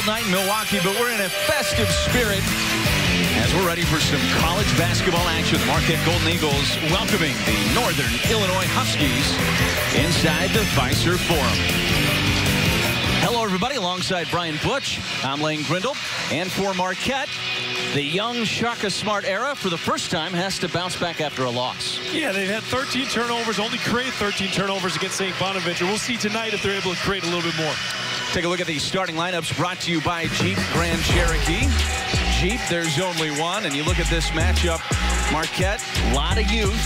night in Milwaukee, but we're in a festive spirit as we're ready for some college basketball action. The Marquette Golden Eagles welcoming the Northern Illinois Huskies inside the Fiserv Forum. Hello, everybody. Alongside Brian Butch, I'm Lane Grindle. And for Marquette, the young Shaka Smart era, for the first time, has to bounce back after a loss. Yeah, they've had 13 turnovers, only created 13 turnovers against St. Bonaventure. We'll see tonight if they're able to create a little bit more. Take a look at the starting lineups brought to you by Jeep Grand Cherokee. Jeep, there's only one. And you look at this matchup, Marquette, a lot of youth,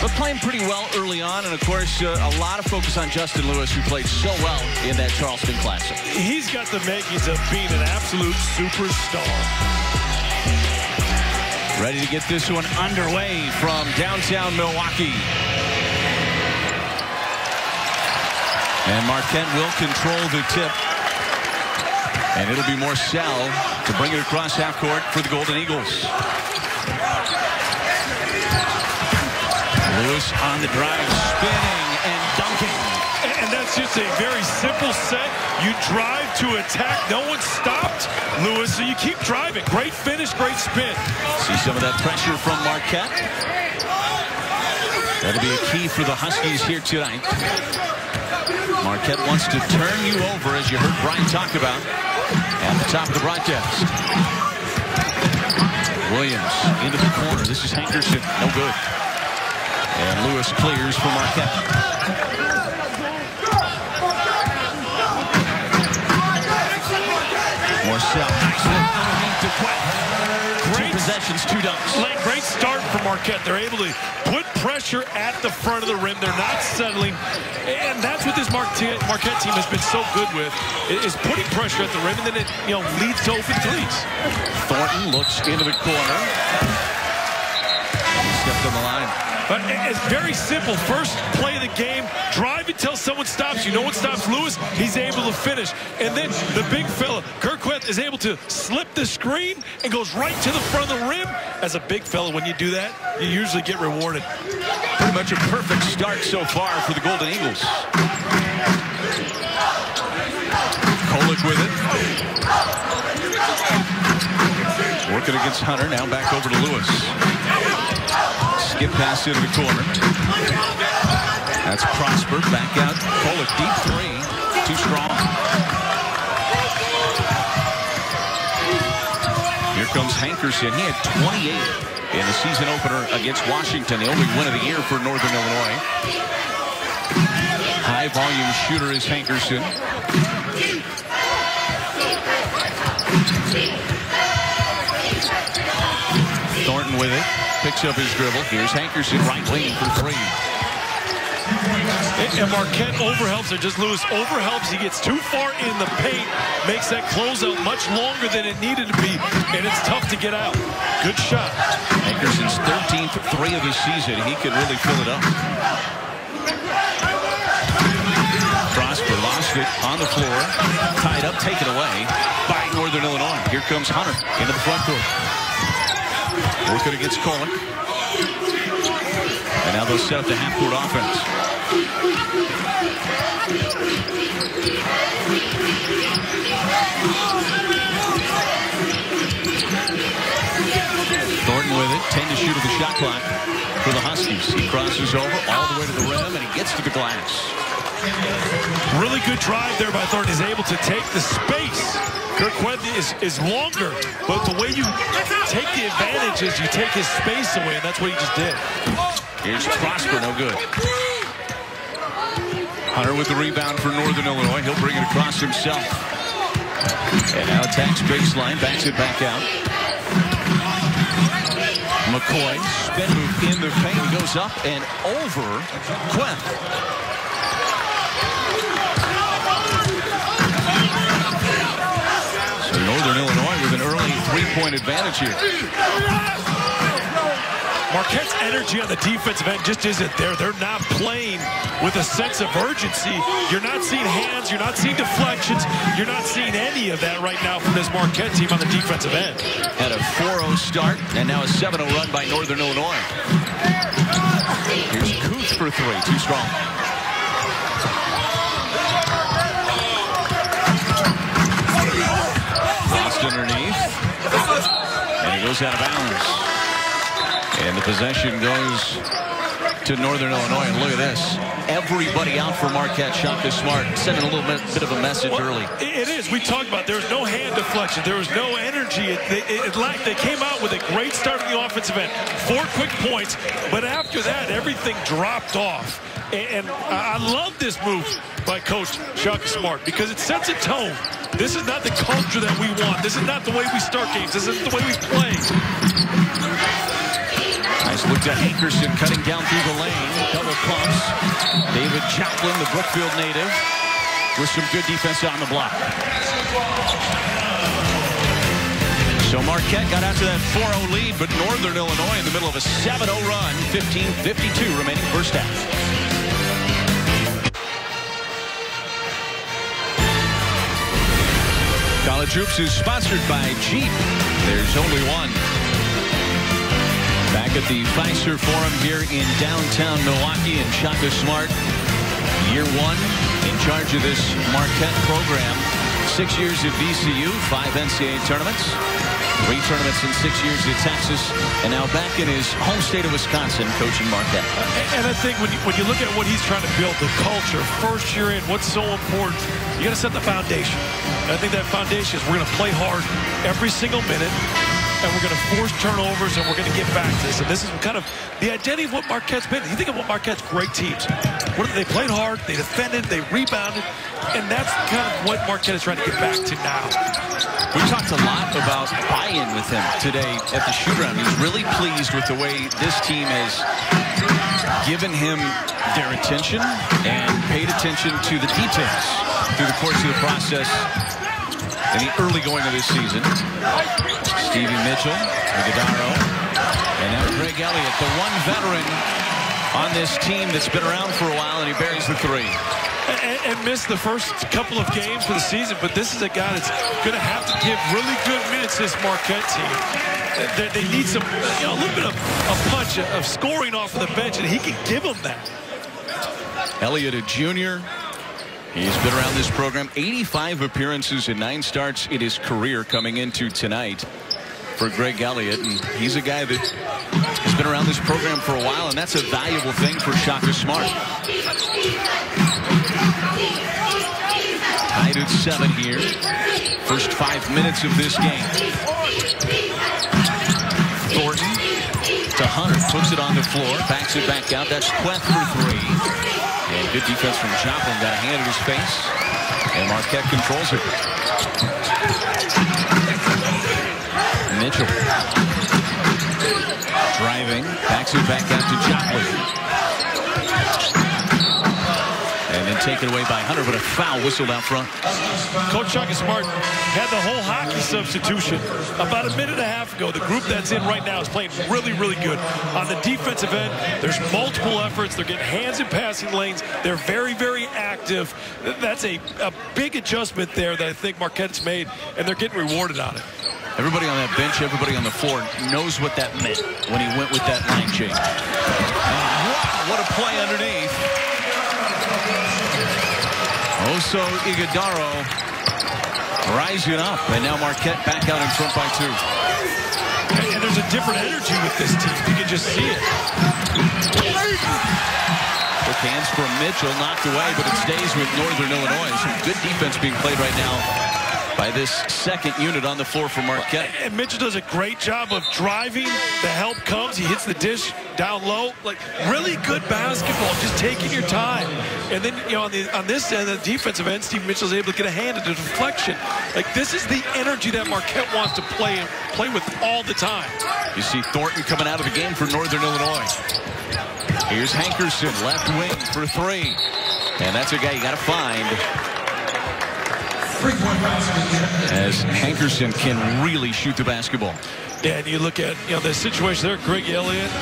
but playing pretty well early on. And, of course, a lot of focus on Justin Lewis, who played so well in that Charleston Classic. He's got the makings of being an absolute superstar. Ready to get this one underway from downtown Milwaukee. And Marquette will control the tip. And it'll be Morcell to bring it across half court for the Golden Eagles. Lewis on the drive, spinning and dunking. And that's just a very simple set. You drive to attack. No one stopped Lewis, so you keep driving. Great finish, great spin. See some of that pressure from Marquette. That'll be a key for the Huskies here tonight. Marquette wants to turn you over, as you heard Brian talk about at the top of the broadcast. Williams into the corner. This is Hankerson. No good. And Lewis clears for Marquette. Morcell, nice look underneath the Great possessions, 2 dunks. Great start for Marquette. They're able to put pressure at the front of the rim. They're not settling. And that's what this Marquette team has been so good with, is putting pressure at the rim, and then it leads to open threes. Thornton looks into the corner. He stepped on the line. But it's very simple. First play of the game, drive until someone stops you. No one stops Lewis. He's able to finish. And then the big fella, Gerqueth, is able to slip the screen and goes right to the front of the rim. As a big fella, when you do that, you usually get rewarded. Pretty much a perfect start so far for the Golden Eagles. Kolek with it. Working against Hunter. Now back over to Lewis. Skip pass into the corner. That's Prosper. Back out. Kolek, deep 3. Too strong. Here comes Hankerson. He had 28 in the season opener against Washington. The only win of the year for Northern Illinois. High volume shooter is Hankerson. Thornton with it. Picks up his dribble. Here's Hankerson, right wing for 3. And Marquette overhelps, or just Lewis overhelps. He gets too far in the paint, makes that closeout much longer than it needed to be, and it's tough to get out. Good shot. Hankerson's 13th 3 of the season. He could really fill it up. Prosper lost it on the floor. Tied up, taken away by Northern Illinois. Here comes Hunter into the front court. Working against Kolek. And now they'll set up the half-court offense. Thornton with it. 10 to shoot at the shot clock for the Huskies. He crosses over all the way to the rim, and he gets to the glass. Really good drive there by Thornton. He's able to take the space. Gerqueth is longer, but the way you take the advantage is you take his space away, and that's what he just did. Here's Prosper, no good. Hunter with the rebound for Northern Illinois. He'll bring it across himself. And now attacks baseline, backs it back out. McCoy, spin move in the paint, goes up and over Queth. Northern Illinois with an early 3-point advantage here. Marquette's energy on the defensive end just isn't there. They're not playing with a sense of urgency. You're not seeing hands. You're not seeing deflections. You're not seeing any of that right now from this Marquette team on the defensive end. Had a 4-0 start and now a 7-0 run by Northern Illinois. Here's Kuth for 3. Too strong. goes out of bounds. And the possession goes to Northern Illinois. And look at this. Everybody out for Marquette. Shaka Smart sending a little bit of a message early. It is. We talked about there's no hand deflection. There was no energy. It lacked. They came out with a great start in the offensive end. 4 quick points. But after that, everything dropped off. And I love this move by Coach Shaka Smart because it sets a tone. This is not the culture that we want. This is not the way we start games. This isn't the way we play. Nice look to Hankerson cutting down through the lane. Double pumps. David Chaplin, the Brookfield native, with some good defense on the block. So Marquette got out to that 4-0 lead, but Northern Illinois in the middle of a 7-0 run. 15:52 remaining first half. College Hoops is sponsored by Jeep. There's only one. Back at the Fiserv Forum here in downtown Milwaukee, and Shaka Smart, year 1 in charge of this Marquette program. 6 years at VCU, 5 NCAA tournaments, 3 tournaments in 6 years at Texas, and now back in his home state of Wisconsin coaching Marquette. And I think when you look at what he's trying to build, the culture, first year in, what's so important, you got to set the foundation. And I think that foundation is we're going to play hard every single minute, and we're going to force turnovers, and we're going to get back to this. And this is kind of the identity of what Marquette's been. You think of what Marquette's great teams. They played hard, they defended, they rebounded, and that's kind of what Marquette is trying to get back to now. We talked a lot about buy-in with him today at the shoot-around. He's really pleased with the way this team has given him their attention and paid attention to the details through the course of the process in the early going of this season. Stevie Mitchell, Iguodaro, and now Greg Elliott, the one veteran on this team that's been around for a while, and he buries the 3. And missed the first couple of games for the season, but this is a guy that's going to have to give really good minutes to this Marquette team. They need some, a little bit of a punch of scoring off of the bench, and he can give them that. Elliott, a junior. He's been around this program, 85 appearances and 9 starts in his career coming into tonight for Greg Elliott. And he's a guy that has been around this program for a while, and that's a valuable thing for Shaka Smart. Tied at 7 here. First 5 minutes of this game. Thornton to Hunter. Puts it on the floor. Backs it back out. That's Queth for 3. And good defense from Joplin. Got a hand in his face. And Marquette controls it. Mitchell. Driving. Backs it back out to Joplin. And then taken away by Hunter, but a foul whistled out front. Coach Shaka Smart had the whole hockey substitution about a minute and a half ago. The group that's in right now is playing really, really good. On the defensive end, there's multiple efforts. They're getting hands in passing lanes. They're very, very active. That's a big adjustment there that I think Marquette's made, and they're getting rewarded on it. Everybody on that bench, everybody on the floor knows what that meant when he went with that line change. Wow, what a play underneath. Also, Iguodaro rising up, and now Marquette back out in front by 2. And there's a different energy with this team. You can just see it. Quick hands from Mitchell, knocked away, but it stays with Northern Illinois. Some good defense being played right now by this second unit on the floor for Marquette. And Mitchell does a great job of driving. The help comes. He hits the dish down low. Like, really good basketball, just taking your time. And then, on this end, the defensive end, Steve Mitchell's able to get a hand into deflection. Like, this is the energy that Marquette wants to play with all the time. You see Thornton coming out of the game for Northern Illinois. Here's Hankerson, left wing for 3. And that's a guy you got to find. As Hankerson can really shoot the basketball. Yeah, and you look at the situation there, Greg Elliott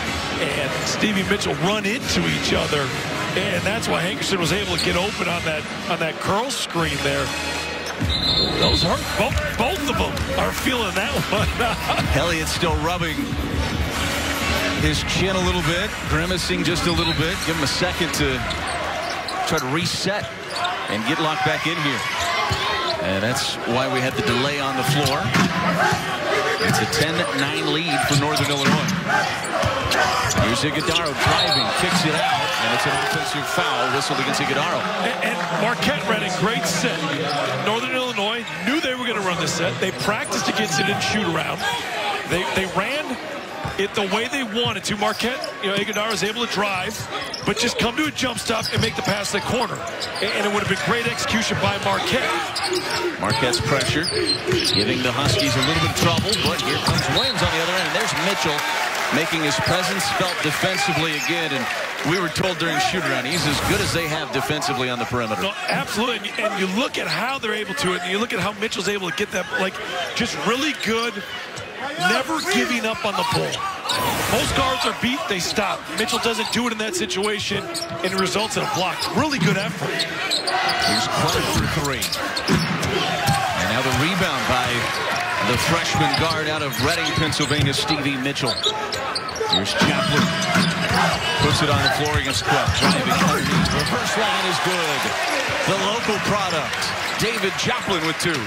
and Stevie Mitchell run into each other, and that's why Hankerson was able to get open on that curl screen there. Those hurt. Both of them are feeling that one. Elliott's still rubbing his chin a little bit, grimacing just a little bit. Give him a second to try to reset and get locked back in here. And that's why we had the delay on the floor. It's a 10-9 lead for Northern Illinois. Here's Iguodaro driving, kicks it out, and it's an offensive foul whistled against Iguodaro. And Marquette ran a great set. Northern Illinois knew they were going to run the set. They practiced against it in shoot-around. They ran it the way they wanted to. Marquette, Iguodaro was able to drive, but just come to a jump stop and make the pass to the corner. And it would have been great execution by Marquette. Marquette's pressure, giving the Huskies a little bit of trouble, but here comes Williams on the other end. And there's Mitchell making his presence felt defensively again. And we were told during shoot-around, he's as good as they have defensively on the perimeter. No, absolutely. And you look at how they're able to, and you look at how Mitchell's able to get that, just really good. Never giving up on the ball. Most guards are beat, they stop. Mitchell doesn't do it in that situation, and it results in a block. Really good effort. Here's Clark for three. And now the rebound by the freshman guard out of Reading, Pennsylvania, Stevie Mitchell. Here's Chaplin. Puts it on the floor against Quett. Driving underneath. Reverse laying is good. The local product. David Chaplin with two.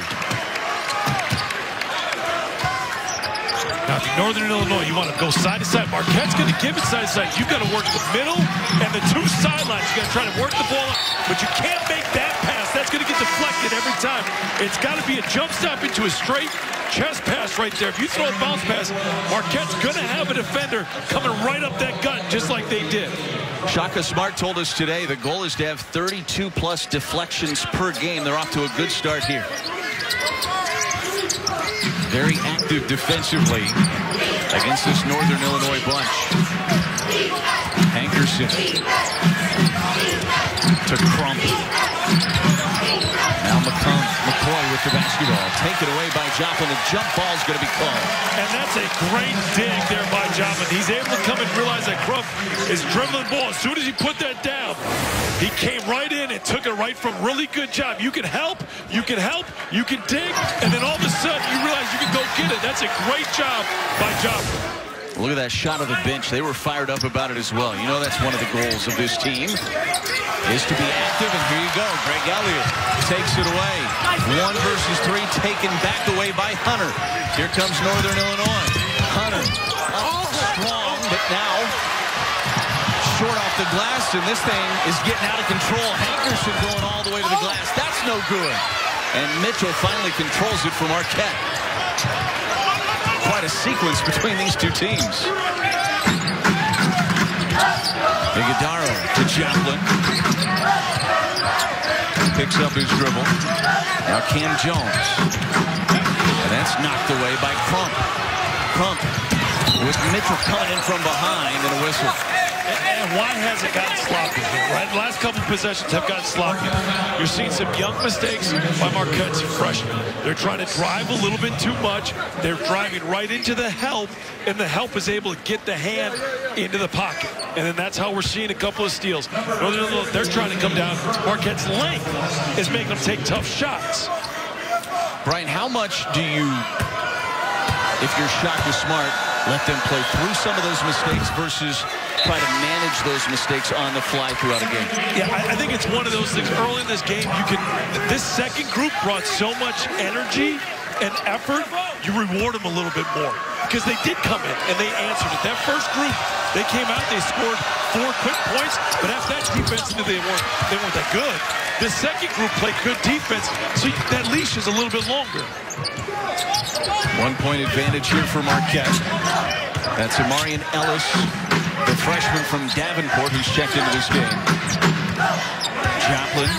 Now, if you're Northern Illinois, you want to go side to side. Marquette's going to give it side to side. You've got to work the middle and the two sidelines. You got to try to work the ball, but you can't make that pass. That's going to get deflected every time. It's got to be a jump stop into a straight chest pass right there. If you throw a bounce pass, Marquette's going to have a defender coming right up that gut, just like they did. Shaka Smart told us today the goal is to have 32-plus deflections per game. They're off to a good start here. Very active defensively against this Northern Illinois bunch. Hankerson to Crump. Now McCoy with the basketball. Taken away by Joplin. The jump ball is going to be called. And that's a great dig there by Joplin. He's able to come and realize that Crump is dribbling the ball. As soon as he put that down, he came right in and took it right from. Really good job. You can help, you can dig, and then all of a sudden you realize you can go get it. That's a great job by Joplin. Look at that shot of the bench. They were fired up about it as well. You know that's one of the goals of this team, is to be active, and here you go. Greg Elliott takes it away. 1 versus 3 taken back away by Hunter. Here comes Northern Illinois. Hunter, strong, but now short off the glass, and this thing is getting out of control. Hankerson going all the way to the glass. That's no good. And Mitchell finally controls it for Marquette. Quite a sequence between these two teams. Iguodaro to Chaplin. Picks up his dribble. Now Cam Jones. And that's knocked away by Crump. Crump with Mitchell coming in from behind and a whistle. And why has it gotten sloppy here, right? The last couple of possessions have gotten sloppy. You're seeing some young mistakes by Marquette's freshmen. They're trying to drive a little bit too much. They're driving right into the help, and the help is able to get the hand into the pocket. And then that's how we're seeing a couple of steals. They're trying to come down. Marquette's length is making them take tough shots. Brian, how much do you, if you're Shaka Smart, let them play through some of those mistakes versus try to manage those mistakes on the fly throughout a game? Yeah, I think it's one of those things. Early in this game, this second group brought so much energy and effort, you reward them a little bit more. Because they did come in and they answered it. That first group, they came out, they scored 4 quick points, but after that, defensively, they weren't that good. The second group played good defense, so that leash is a little bit longer. 1-point advantage here for Marquette. That's Amarian Ellis, the freshman from Davenport, who's checked into this game. Joplin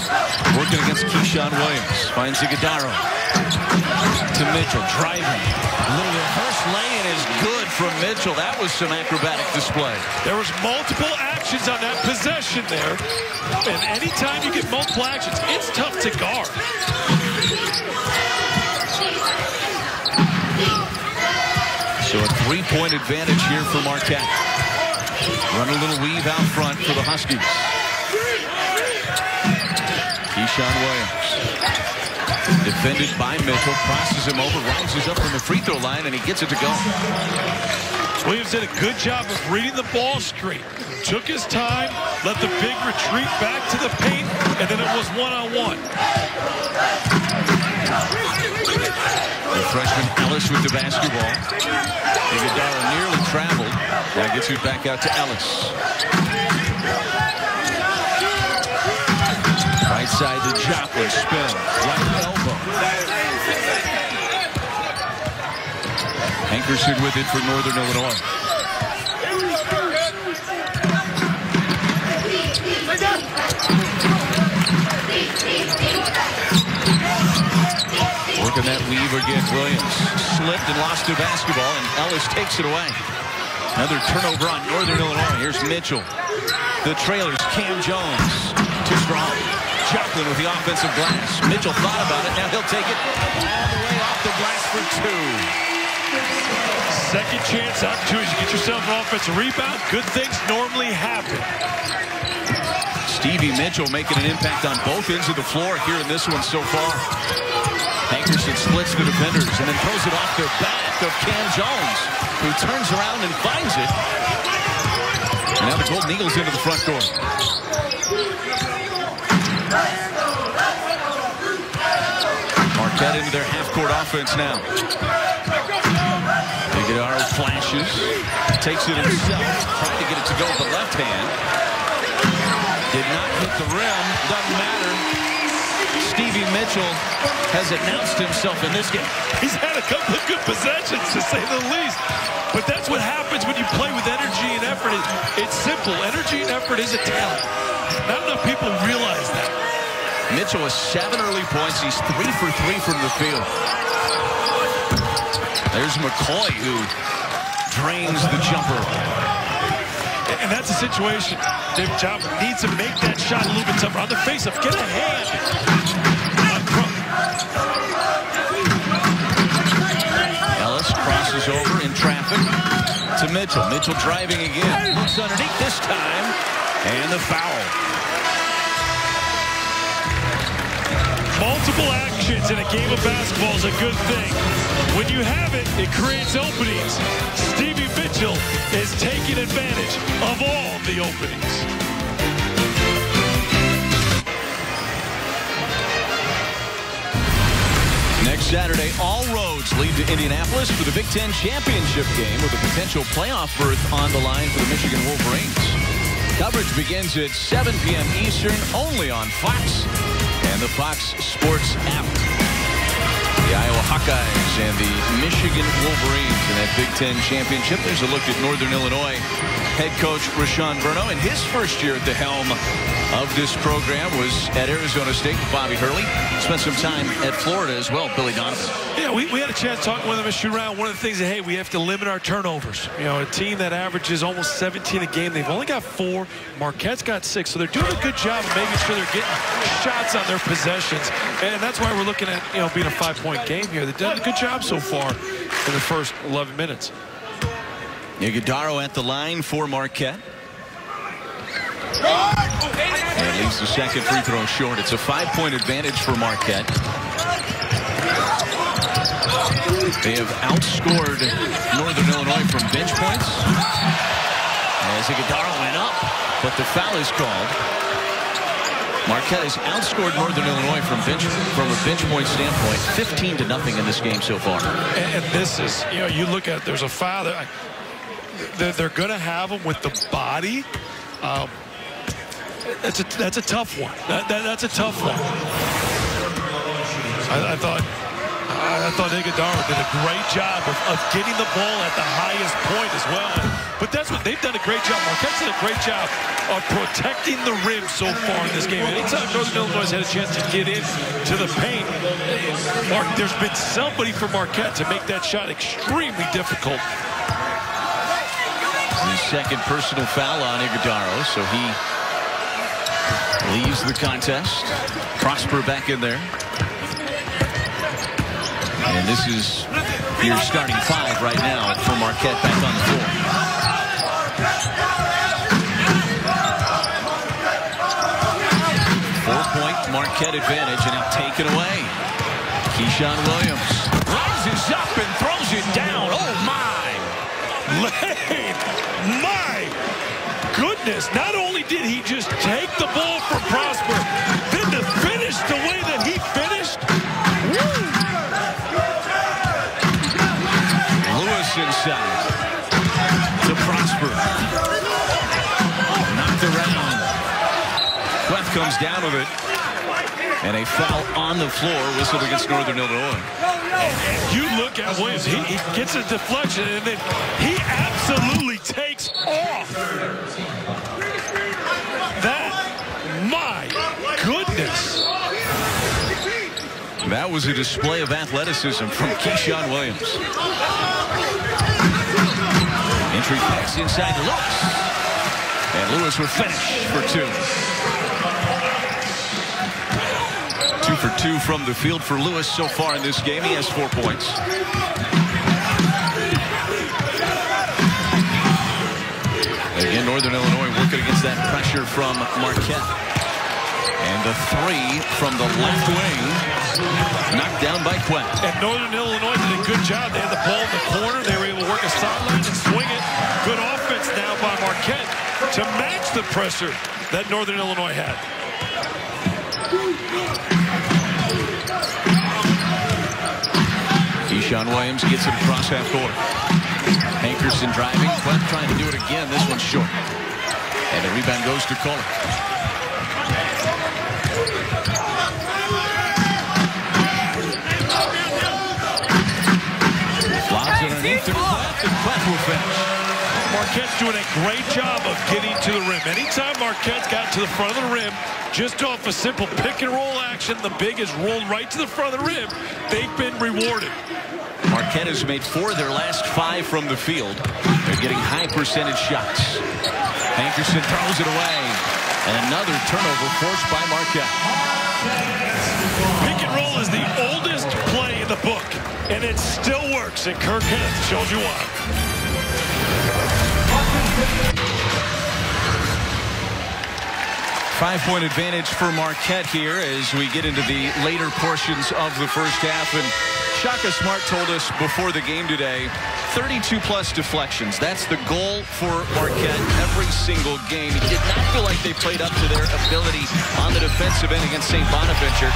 working against Keyshawn Williams. Finds Iguodaro to Mitchell, driving. A little reverse lay-in is good from Mitchell. That was some acrobatic display. There was multiple actions on that possession there. And anytime you get multiple actions, it's tough to guard. So a 3-point advantage here for Marquette. Run a little weave out front for the Huskies. Keyshawn Williams. Defended by Mitchell. Crosses him over. Rises up from the free throw line, and he gets it to go. Williams did a good job of reading the ball screen. Took his time, let the big retreat back to the paint, and then it was one-on-one. The freshman Ellis with the basketball. Iguodala nearly traveled. Now gets it back out to Ellis. Right side to Joplin. Spin. Right elbow. Hankerson with it for Northern Illinois. Working that weave again. Williams slipped and lost the basketball, and Ellis takes it away. Another turnover on Northern Illinois. Here's Mitchell. The trailers, Cam Jones. Too strong. Joplin with the offensive glass. Mitchell thought about it. Now he'll take it all the way off the glass for two. Second chance opportunity to get yourself an offensive rebound. Good things normally happen. Stevie Mitchell making an impact on both ends of the floor here in this one so far. Hankerson splits the defenders and then throws it off the back of Cam Jones, who turns around and finds it. And now the Golden Eagles into the front door. Marquette into their half-court offense now. Iguodala flashes, takes it himself, trying to get it to go with the left hand. Did not hit the rim, doesn't matter. Stevie Mitchell has announced himself in this game. He's had a couple of good possessions, to say the least. But that's what happens when you play with energy and effort. It's simple. Energy and effort is a talent. Not enough people realize that. Mitchell has 7 early points. He's 3 for 3 from the field. There's McCoy, who drains the jumper. And that's a situation David Joplin needs to make that shot a little bit tougher. On the face-up, get a hand. Ellis crosses over in traffic to Mitchell. Mitchell driving again. Looks underneath this time. And the foul. Multiple actions in a game of basketball is a good thing. When you have it, it creates openings. Stevie Mitchell is taking advantage of all the openings. Next Saturday, all roads lead to Indianapolis for the Big Ten championship game with a potential playoff berth on the line for the Michigan Wolverines. Coverage begins at 7 p.m. Eastern, only on Fox and the Fox Sports app. The Iowa Hawkeyes and the Michigan Wolverines in that Big Ten championship. There's a look at Northern Illinois head coach Rashawn Bruno. And his first year at the helm of this program was at Arizona State with Bobby Hurley. Spent some time at Florida as well, Billy Donovan. Yeah, we had a chance talking with him at shoot around. One of the things that, hey, we have to limit our turnovers. You know, a team that averages almost 17 a game, they've only got 4. Marquette's got 6. So they're doing a good job of making sure they're getting shots on their possessions. And that's why we're looking at, you know, being a 5-point game here. They've done a good job so far in the first 11 minutes. Iguodala at the line for Marquette. And leaves the second free throw short. It's a 5-point advantage for Marquette. They have outscored Northern Illinois from bench points. As Iguodala went up, but the foul is called. Marquette has outscored Northern Illinois from a bench point standpoint, 15-0 in this game so far. And this is, you know, you look at it, there's a foul. They're going to have him with the body. That's a tough one. That's a tough one. I thought Iguodala did a great job of getting the ball at the highest point as well. But that's what they've done a great job. Marquette's done a great job of protecting the rim so far in this game. Anytime Northern Illinois has had a chance to get into the paint, there's been somebody for Marquette to make that shot extremely difficult. The second personal foul on Iguodala, so he leaves the contest. Prosper back in there. And this is your starting 5 right now for Marquette back on the floor. Four-point Marquette advantage, and now taken away. Keyshawn Williams rises up and throws it down. Oh, my. Lane, my goodness. Not only did he just take the ball from Prosper, then to finish the way that he finished. Woo! Lewis inside to Prosper. Knocked around. Queth comes down with it. And a foul on the floor, whistled against Northern Illinois. And you look at Williams, he gets a deflection, and then he absolutely takes off. That, my goodness. That was a display of athleticism from Keyshawn Williams. Entry pass inside to Lewis. And Lewis will finish for two. 2 for 2 from the field for Lewis so far in this game. He has 4 points. Again, Northern Illinois working against that pressure from Marquette. And the three from the left wing, knocked down by Queth. And Northern Illinois did a good job. They had the ball in the corner. They were able to work a sideline and swing it. Good offense now by Marquette to match the pressure that Northern Illinois had. Keyshawn Williams gets it across half court. Hankerson driving. Queth trying to do it again. This one's short. And the rebound goes to Kohler. Lobs it underneath to Queth, and Queth will finish. Marquette's doing a great job of getting to the rim. Anytime Marquette's got to the front of the rim, just off a simple pick and roll action, the big is rolled right to the front of the rim. They've been rewarded. Marquette has made 4 of their last 5 from the field. They're getting high percentage shots. Hankerson throws it away. And another turnover forced by Marquette. Pick and roll is the oldest play in the book, and it still works, and Kirk Kenneth shows you why. 5-point advantage for Marquette here as we get into the later portions of the first half. And Shaka Smart told us before the game today, 32-plus deflections. That's the goal for Marquette every single game. He did not feel like they played up to their ability on the defensive end against St. Bonaventure.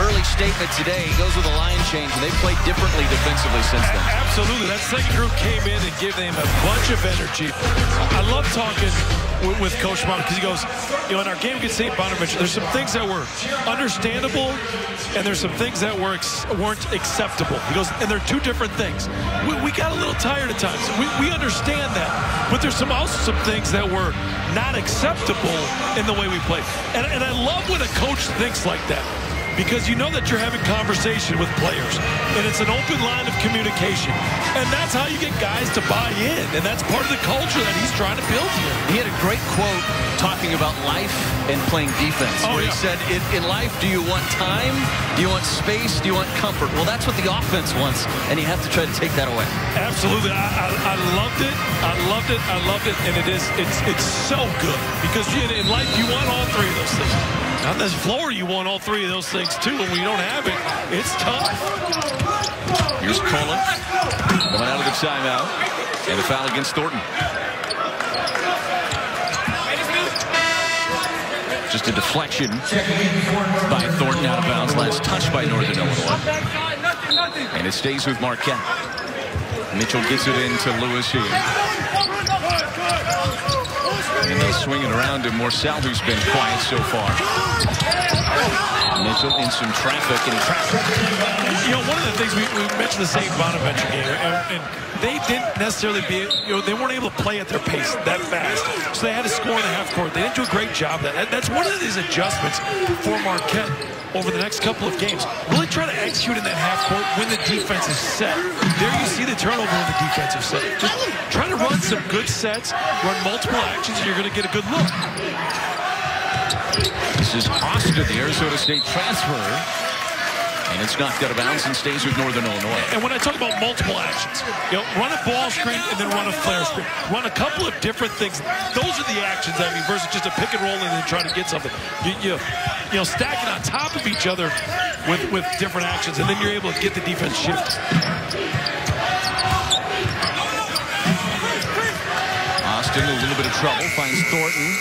Early statement today, he goes with a line change, and they've played differently defensively since then. Absolutely. That second group came in and gave them a bunch of energy. I love talking with Coach Smart because he goes, you know, in our game against St. Bonaventure, there's some things that were understandable, and there's some things that weren't acceptable. He goes, and they're two different things. We got a little tired at times. We understand that, but there's also some things that were not acceptable in the way we played. And I love when a coach thinks like that, because you know that you're having conversation with players, and it's an open line of communication, and that's how you get guys to buy in, and that's part of the culture that he's trying to build here. He had a great quote talking about life and playing defense, where he said, in life, do you want time? Do you want space? Do you want comfort? Well, that's what the offense wants, and you have to try to take that away. Absolutely. I loved it. I loved it. I loved it, and it's so good, because in life, you want all three of those things. On this floor, you want all three of those things, too. When we don't have it, it's tough. Here's Kohler coming out of the timeout. And a foul against Thornton. Just a deflection by Thornton out of bounds. Last touch by Northern Illinois. And it stays with Marquette. Mitchell gets it into Lewis here. And they'll swing it around to Morsell, who's been quiet so far. Mitchell in some traffic and traffic. You know, one of the things we mentioned the St. Bonaventure game, and they didn't necessarily they weren't able to play at their pace that fast, so they had to score in the half court. They didn't do a great job of that. That's one of these adjustments for Marquette over the next couple of games. Really try to execute in that half court when the defense is set. There you see the turnover in the defensive set. Just try to run some good sets, run multiple actions, and you're going to get a good look. This is Austin, the Arizona State transfer. And it's knocked out of bounds and stays with Northern Illinois. And when I talk about multiple actions, you know, run a ball screen and then run a flare screen. Run a couple of different things. Those are the actions, I mean, versus just a pick and roll and then trying to get something. You know, stacking on top of each other with different actions, and then you're able to get the defense shift. Austin, a little bit of trouble, finds Thornton.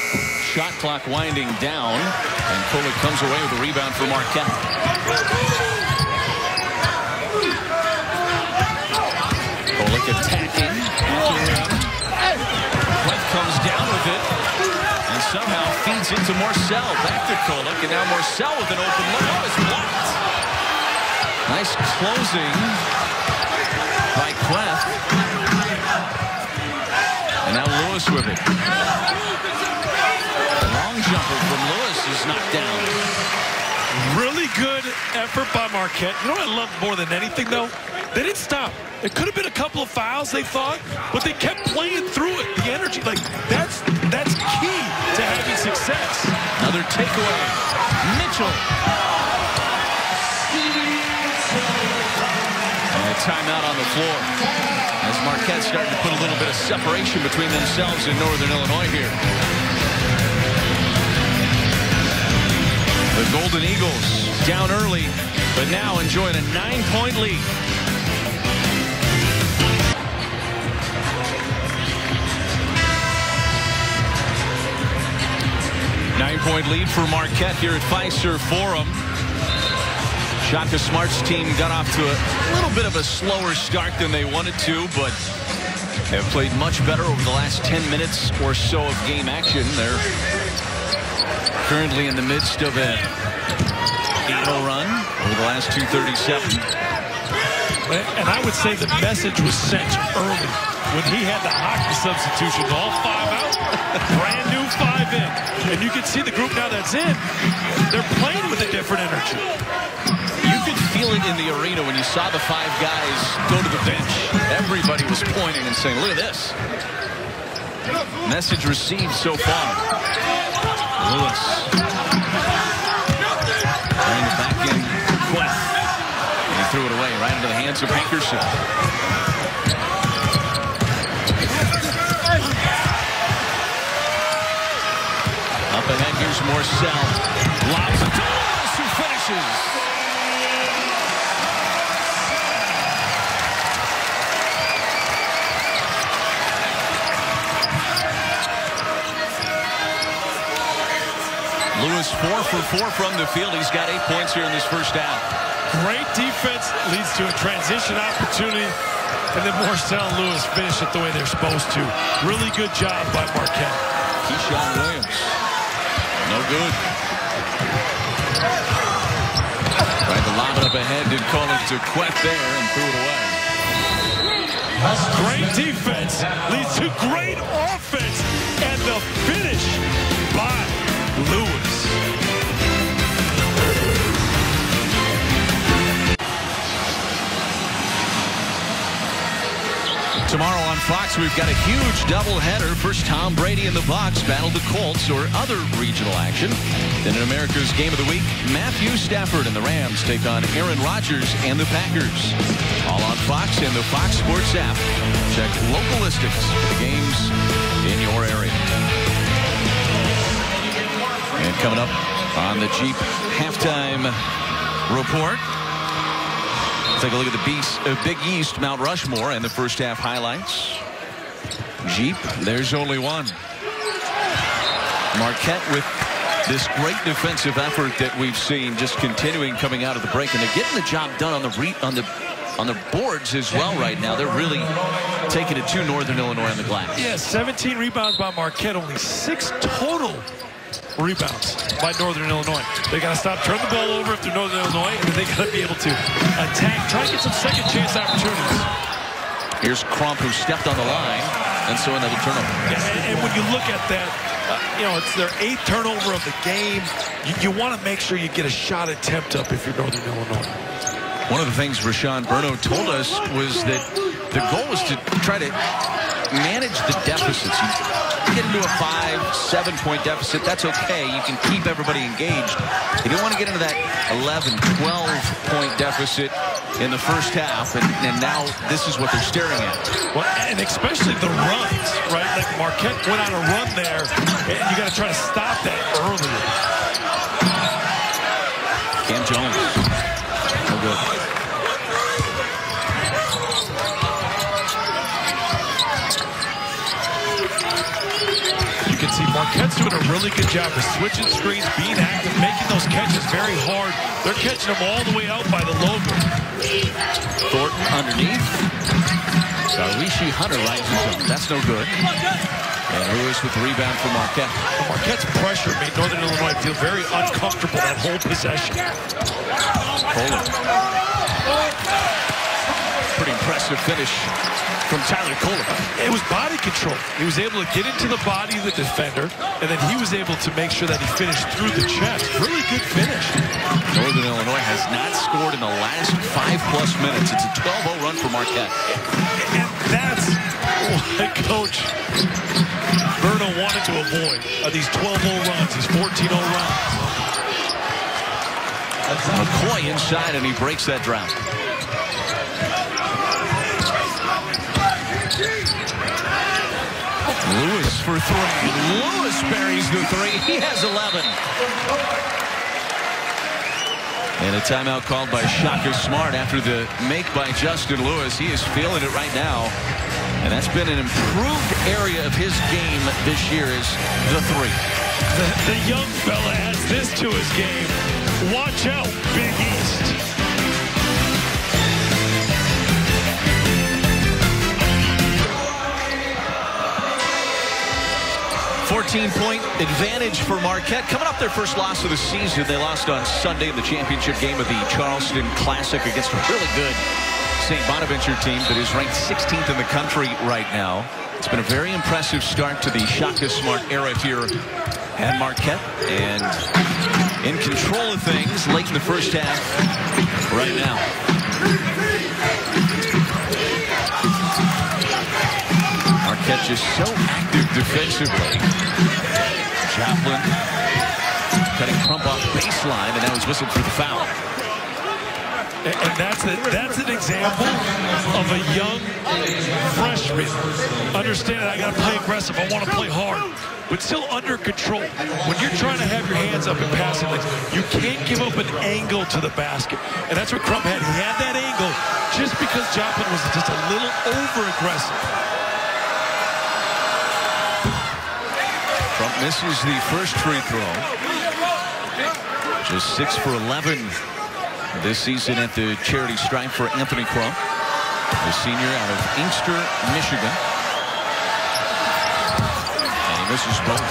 Shot clock winding down, and Kohler comes away with a rebound for Marquette. Kohler feeds into Marcel. Back to Kolek, and now Marcel with an open look. Oh, it's blocked. Nice closing by Queth. And now Lewis with it. The long jumper from Lewis is knocked down. Really good effort by Marquette. You know what I love more than anything, though? They didn't stop. It could have been a couple of fouls, they thought, but they kept playing through it. The energy, like, that's key to having success. Another takeaway. Mitchell. And a timeout on the floor. As Marquette's starting to put a little bit of separation between themselves and Northern Illinois here. The Golden Eagles down early, but now enjoying a 9-point lead. Nine-point lead for Marquette here at Fiserv Forum. Shaka Smart's team got off to a little bit of a slower start than they wanted to, but have played much better over the last 10 minutes or so of game action. They're currently in the midst of an 8-0 run over the last 237. And I would say the message was sent early when he had the hockey substitution. All 5 out, brand new 5 in. And you can see the group now that's in. They're playing with a different energy. You could feel it in the arena when you saw the 5 guys go to the bench. Everybody was pointing and saying, look at this. Message received so far. Lewis. Bring it back in. Queth. And he threw it away right into the hands of Hankerson. Up ahead, here's Marcel. Lobs it to Lewis, who finishes. Lewis 4 for 4 from the field. He's got 8 points here in this first half. Great defense leads to a transition opportunity. And then Marcel and Lewis finish it the way they're supposed to. Really good job by Marquette. Keyshawn Williams. No good. Tried to lob it up ahead. Did call it to Queth there and threw it away. Great defense leads to great offense. And the finish by Lewis. Tomorrow on Fox, we've got a huge doubleheader. First, Tom Brady and the Bucs battle the Colts or other regional action. Then in America's Game of the Week, Matthew Stafford and the Rams take on Aaron Rodgers and the Packers. All on Fox and the Fox Sports app. Check local listings for the games in your area. And coming up on the Jeep halftime report, take a look at the Big East Mount Rushmore and the first half highlights. Jeep, there's only one. Marquette with this great defensive effort that we've seen just continuing coming out of the break, and they're getting the job done on the boards as well right now. They're really taking it to Northern Illinois on the glass. Yeah, 17 rebounds by Marquette, only 6 total rebounds by Northern Illinois. They got to stop turning the ball over if they're Northern Illinois, and they got to be able to attack, try to get some second chance opportunities. Here's Crump, who stepped on the line, and so another turnover. Yeah, and when you look at that, you know, it's their 8th turnover of the game. You want to make sure you get a shot attempt up if you're Northern Illinois. One of the things Rashawn Berno told us was that the goal was to try to manage the deficits. You get into a 5-7 point deficit, that's okay. You can keep everybody engaged. You don't want to get into that 11-12 point deficit in the first half, and now this is what they're staring at. Well, and especially the runs, right? Like Marquette went on a run there, and you got to try to stop that earlier. Cam Jones, no good. You can see Marquette's doing a really good job of switching screens, being active, making those catches very hard. They're catching them all the way out by the logo. Thornton underneath. Sarishi Hunter rises up. That's no good. And Lewis with the rebound for Marquette. Marquette's pressure made Northern Illinois feel very uncomfortable that whole possession. Kohler. Pretty impressive finish from Tyler Kohler. It was body control. He was able to get into the body of the defender, and then he was able to make sure that he finished through the chest. Really good finish. Northern Illinois has not scored in the last 5+ minutes. It's a 12-0 run for Marquette. And that's what Coach Berno wanted to avoid. These 12-0 runs, these 14-0 runs. McCoy inside, and he breaks that drought. Lewis for three. Lewis buries the three. He has 11. And a timeout called by Shaka Smart after the make by Justin Lewis. He is feeling it right now. And that's been an improved area of his game this year is the three. The young fella adds this to his game. Watch out, Big East. 14-point advantage for Marquette. Coming up their first loss of the season. They lost on Sunday in the championship game of the Charleston Classic against a really good St. Bonaventure team that is ranked 16th in the country right now. It's been a very impressive start to the Shaka Smart era here at Marquette. And in control of things late in the first half right now. Marquette just so active defensively. Joplin cutting Crump off baseline, and now he's whistled for the foul. And that's an example of a young freshman understanding I got to play aggressive. I want to play hard, but still under control. When you're trying to have your hands up and passing lanes, you can't give up an angle to the basket. And that's what Crump had. He had that angle just because Joplin was just a little over-aggressive. Crump misses the first free throw. Just 6 for 11 this season at the charity stripe for Anthony Crump, the senior out of Inkster, Michigan. And he misses both.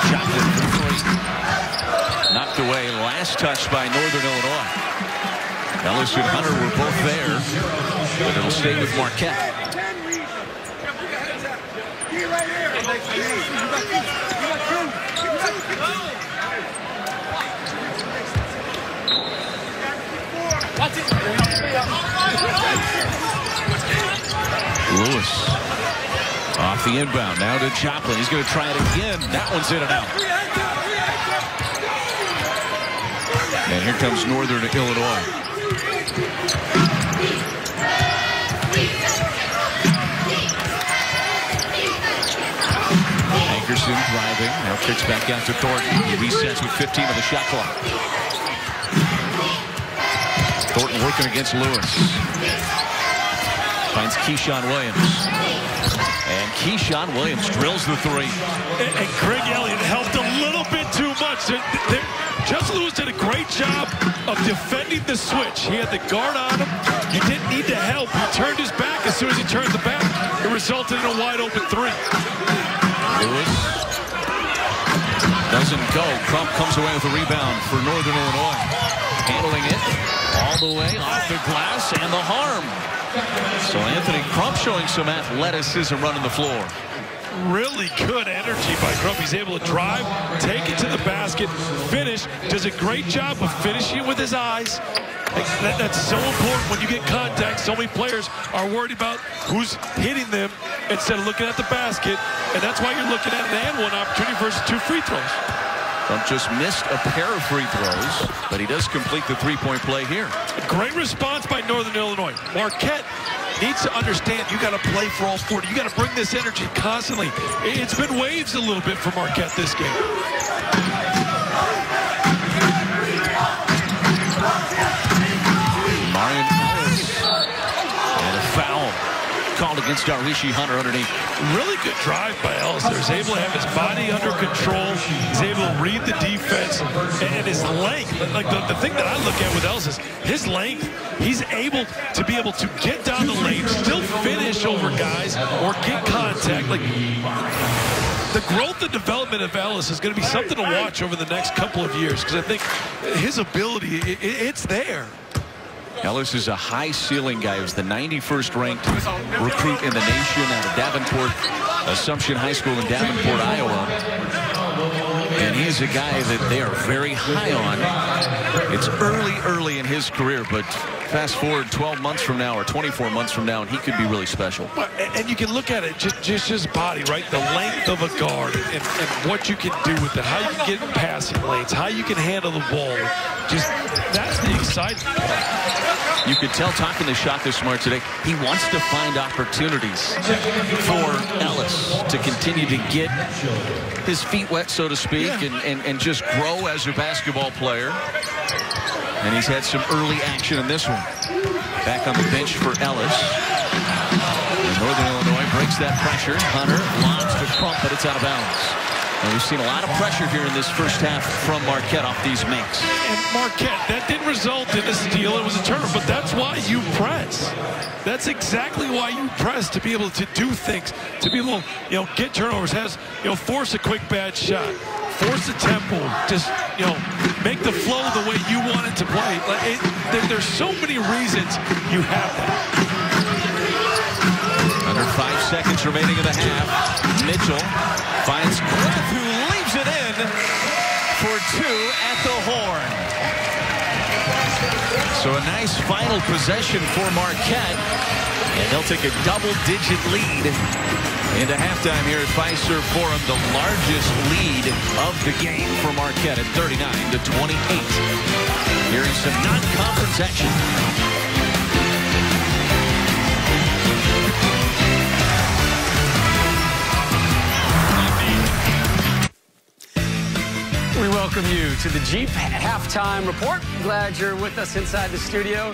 Joplin for three. Knocked away, last touch by Northern Illinois. Ellis and Hunter were both there, but it'll stay with Marquette. Lewis off the inbound, now to Joplin. He's going to try it again. That one's in and out. And here comes Northern Illinois. Ankerson driving, now kicks back out to Thornton. He resets with 15 on the shot clock. Thornton working against Lewis. Finds Keyshawn Williams. And Keyshawn Williams drills the three. And Greg Elliott helped a little bit too much. Justin Lewis did a great job of defending the switch. He had the guard on him. You didn't need to help. He turned his back. As soon as he turned the back, it resulted in a wide open three. Lewis doesn't go. Crump comes away with a rebound for Northern Illinois. Handling it all the way off the glass and the harm. So Anthony Crump showing some athleticism running the floor. Really good energy by Crump. He's able to drive, take it to the basket, finish. Does a great job of finishing with his eyes. That's so important when you get contact. So many players are worried about who's hitting them instead of looking at the basket. And that's why you're looking at an and one opportunity versus 2 free throws. Crump just missed a pair of free throws, but he does complete the three-point play here. Great response by Northern Illinois. Marquette needs to understand you got to play for all 40. You got to bring this energy constantly. It's been waves a little bit for Marquette this game. Marion Ellis and a foul called against Darwishi Hunter underneath. Really good drive by Ellis. He's able to have his body under control. He's able to read the defense. And his length, like the thing that I look at with Ellis is his length. He's able to get down the lane, still finish over guys or get contact. Like, the growth and development of Ellis is going to be something to watch over the next couple of years, because I think his ability, it's there. Ellis is a high-ceiling guy. He was the 91st ranked recruit in the nation out of Davenport, Assumption High School in Davenport, Iowa. And he's a guy that they are very high on. It's early in his career, but fast forward 12 months from now or 24 months from now, and he could be really special. And you can look at it, just his body, right? The length of a guard and what you can do with it, how you can get in passing lanes, how you can handle the ball. Just, that's the exciting part. You could tell talking to Shaka Smart today, he wants to find opportunities for Ellis to continue to get his feet wet, so to speak, and just grow as a basketball player. And he's had some early action in this one. Back on the bench for Ellis. And Northern Illinois breaks that pressure. Hunter lobs to Crump, but it's out of bounds. And we've seen a lot of pressure here in this first half from Marquette off these makes. And Marquette, that didn't result in a steal. It was a turnover, but that's why you press. That's exactly why you press, to be able to do things, to be able to, get turnovers, force a quick bad shot, force the tempo, just, make the flow the way you want it to play. There's so many reasons you have that. Under 5 seconds remaining in the half. Mitchell finds Cliff, who leaves it in for 2 at the horn. So a nice final possession for Marquette. And they'll take a double-digit lead into halftime here at Fiserv Forum. The largest lead of the game for Marquette at 39-28. Here is some non-conference action. We welcome you to the Jeep Halftime Report. Glad you're with us inside the studio.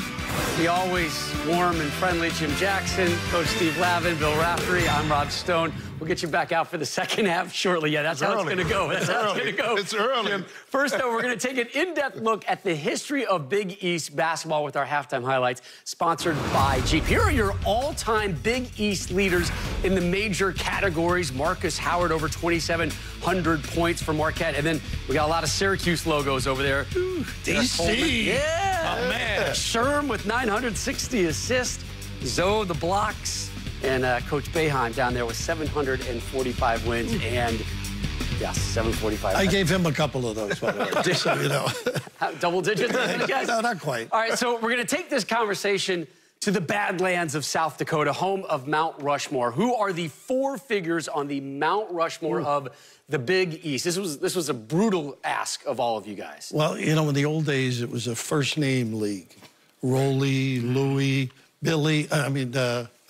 The always warm and friendly Jim Jackson, Coach Steve Lavin, Bill Raftery. I'm Rod Stone. We'll get you back out for the second half shortly. Yeah, that's how it's going to go. That's how it's going to go. It's early. Jim. First, though, we're going to take an in-depth look at the history of Big East basketball with our halftime highlights, sponsored by Jeep. Here are your all-time Big East leaders in the major categories. Marcus Howard, over 2,700 points for Marquette. And then we got a lot of Syracuse logos over there. Ooh, DC. Yeah. Oh, man. Sherm with 960 assists. Zoe, the blocks. And Coach Boeheim down there with 745 wins. And, yes, 745. I gave him a couple of those, by the way, just so you know. Double digits, guys? No, not quite. All right, so we're going to take this conversation to the Badlands of South Dakota, home of Mount Rushmore. Who are the 4 figures on the Mount Rushmore of the Big East? This was a brutal ask of all of you guys. Well, in the old days, it was a first-name league. Rolly, Louie, Billy.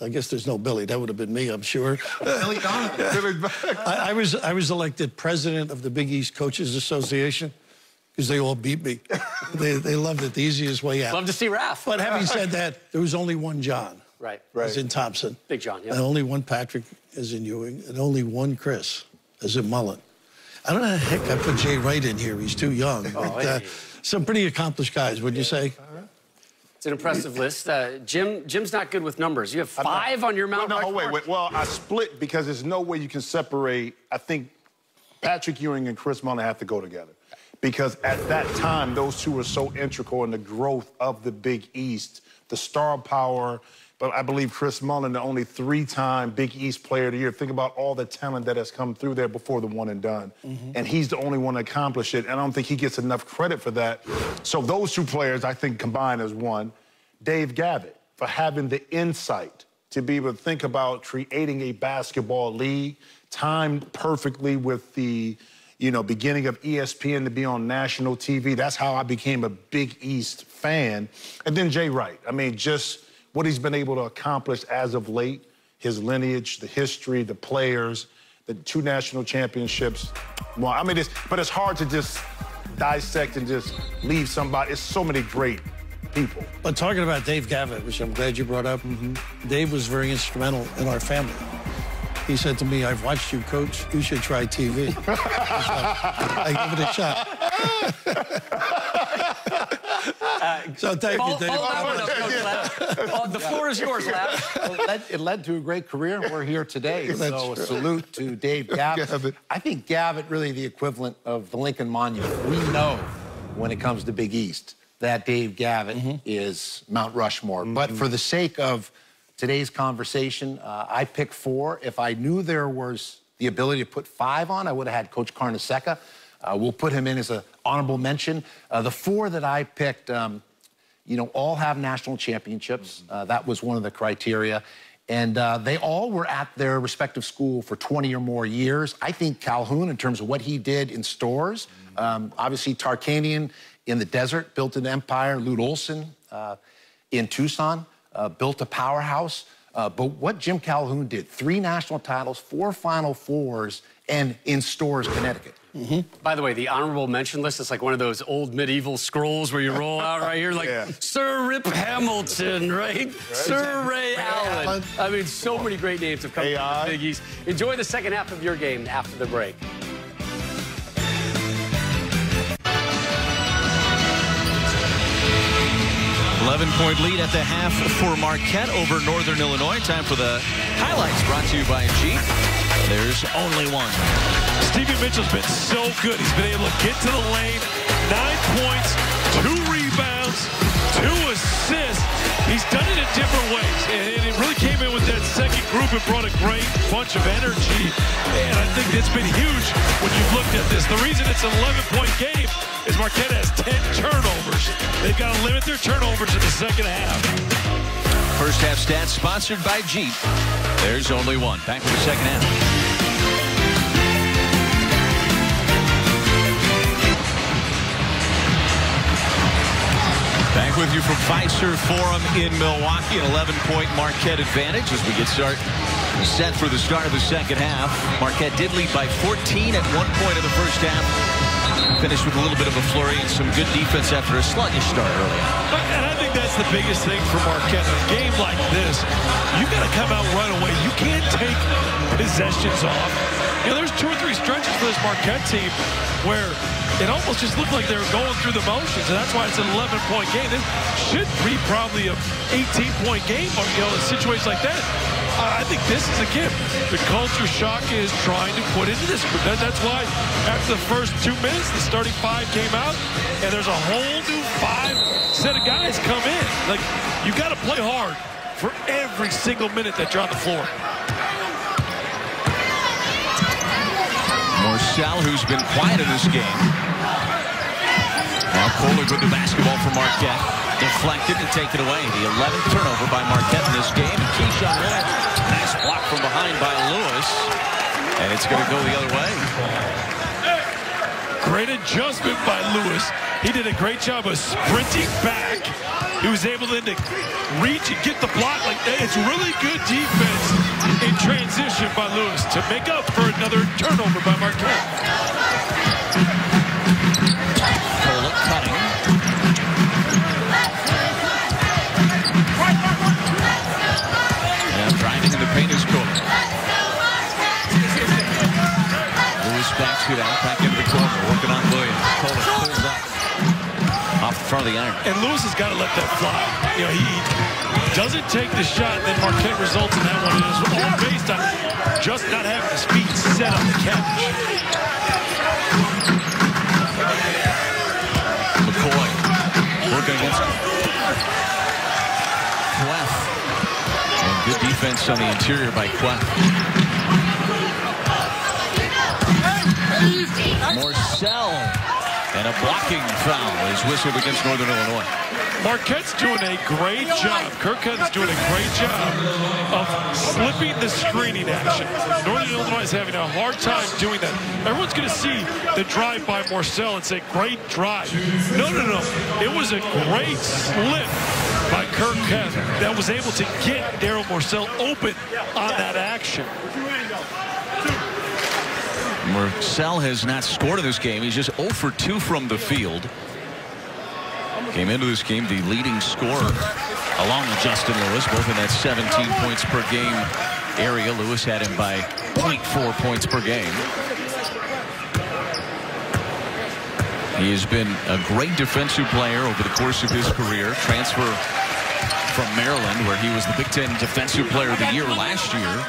I guess there's no Billy. That would have been me, I'm sure. Billy Donovan. I was elected president of the Big East Coaches Association because they all beat me. They loved it, the easiest way out. Love to see Raph. But having said that, there was only one John. Right. As in Thompson. Big John, yeah. And only one Patrick, as in Ewing, and only one Chris, as in Mullen. I don't know how the heck I put Jay Wright in here. He's too young. But, some pretty accomplished guys, would you say? It's an impressive list. Jim's not good with numbers. You have 5 on your Mount Rushmore. Wait. Well, I split because there's no way you can separate. I think Patrick Ewing and Chris Mullen have to go together. Because at that time, those two were so integral in the growth of the Big East, the star power. But I believe Chris Mullen, the only 3-time Big East Player of the Year. Think about all the talent that has come through there before the one and done. And he's the only one to accomplish it. And I don't think he gets enough credit for that. So those 2 players, I think, combined as one. Dave Gavitt, for having the insight to be able to think about creating a basketball league, timed perfectly with the, beginning of ESPN to be on national TV. That's how I became a Big East fan. And then Jay Wright. Just what he's been able to accomplish as of late, his lineage, the history, the players, the 2 national championships. Well, but it's hard to just dissect and just leave somebody. It's so many great people. But talking about Dave Gavitt, which I'm glad you brought up, Dave was very instrumental in our family. He said to me, "I've watched you coach. You should try TV." So I give it a shot. So thank you, Dave. The floor is yours, Lab. Well, it led to a great career, and we're here today. So a salute to Dave Gavitt. I think Gavitt really the equivalent of the Lincoln Monument. We know when it comes to Big East that Dave Gavitt is Mount Rushmore. But for the sake of today's conversation, I picked 4. If I knew there was the ability to put 5 on, I would have had Coach Carnesecca. We'll put him in as an honorable mention. The 4 that I picked, you know, all have national championships. That was one of the criteria. And they all were at their respective school for 20 or more years. I think Calhoun, in terms of what he did in stores, obviously Tarkanian in the desert, built an empire. Lute Olson in Tucson, built a powerhouse. But what Jim Calhoun did, 3 national titles, 4 Final Fours, and in Stores, Connecticut. By the way, the honorable mention list is like one of those old medieval scrolls where you roll out right here, like Sir Rip Hamilton, right? Sir Ray Allen. I mean, so many great names have come from the Big East. Enjoy the second half of your game after the break. 11-point lead at the half for Marquette over Northern Illinois. Time for the highlights brought to you by Jeep. There's only one. Stevie Mitchell's been so good. He's been able to get to the lane. 9 points, 2 rebounds, 2 assists. He's done it in different ways. And it really came in with that second group and brought a great bunch of energy. And I think it's been huge when you've looked at this. The reason it's an 11-point game is Marquette has 10 turnovers. They've got to limit their turnovers in the second half. First half stats sponsored by Jeep. There's only one. Back for the second half. Back with you from Fiserv Forum in Milwaukee. An 11-point Marquette advantage as we get set for the start of the second half. Marquette did lead by 14 at one point in the first half. Finished with a little bit of a flurry and some good defense after a sluggish start early on. And I think that's the biggest thing for Marquette. In a game like this, you got to come out right away. You can't take possessions off. You know, there's 2 or 3 stretches for this Marquette team where it almost just looked like they were going through the motions, and that's why it's an 11-point game. This should be probably an 18-point game, or, you know, a situation like that. I think this is a gift. The culture shock is trying to put into this. That's why after the first 2 minutes, the starting 5 came out, and there's a whole new 5 set of guys come in. Like, you got to play hard for every single minute that you're on the floor. Morcell, who's been quiet in this game. Now Kohler with the basketball for Marquette. Deflected and taken away. The 11th turnover by Marquette in this game. And Keyshawn Lewis, nice block from behind by Lewis. And it's going to go the other way. Great adjustment by Lewis. He did a great job of sprinting back. He was able then to reach and get the block. Like, it's really good defense in transition by Lewis to make up for another turnover by Marquette. Kohler cutting. Now driving in the paint is Kohler. Lewis backs it out, back into the corner, working on Williams. Kohler pulls up off the front of the iron. And Lewis has got to let that fly. You know, he doesn't take the shot, then Marquette results in that one. It is all based on just not having his feet set on the catch. McCoy working against Queth. And good defense on the interior by Queth. Morcell. And a blocking foul is whistled against Northern Illinois. Marquette's doing a great job. Kirkhead's doing a great job of slipping the screening action. Northern Illinois is having a hard time doing that. Everyone's going to see the drive by Morcell and say, great drive. No. It was a great slip by Kirkhead that was able to get Daryl Morcell open on that action. Morcell has not scored in this game. He's just 0 for 2 from the field. Came into this game the leading scorer along with Justin Lewis, both in that 17 points per game area. Lewis had him by 0.4 points per game. He has been a great defensive player over the course of his career. Transfer from Maryland, where he was the Big Ten Defensive Player of the Year last year.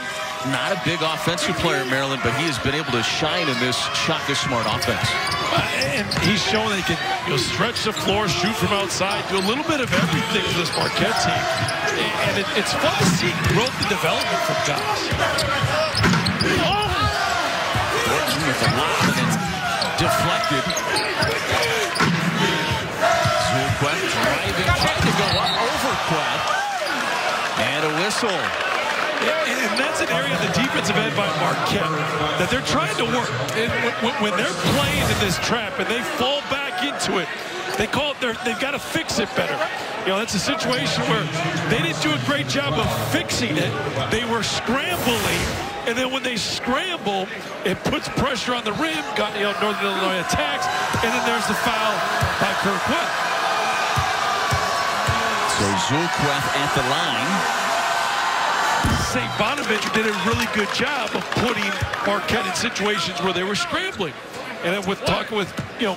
Not a big offensive player at Maryland, but he has been able to shine in this Shaka Smart offense. And he's shown that he can stretch the floor, shoot from outside, do a little bit of everything for this Marquette team. And it's fun to see growth and development from guys. Oh! With a lob and then deflected. Zulquet driving, trying to go up over Quet. And a whistle. And that's an area of the defensive end by Marquette that they're trying to work. And when they're playing in this trap and they fall back into it, they call it they've got to fix it better. You know, that's a situation where they didn't do a great job of fixing it. They were scrambling, and then when they scramble, it puts pressure on the rim. Northern Illinois attacks, and then there's the foul by Kirkwood. So Zulquet at the line. St. Bonaventure did a really good job of putting Marquette in situations where they were scrambling. And then with talking with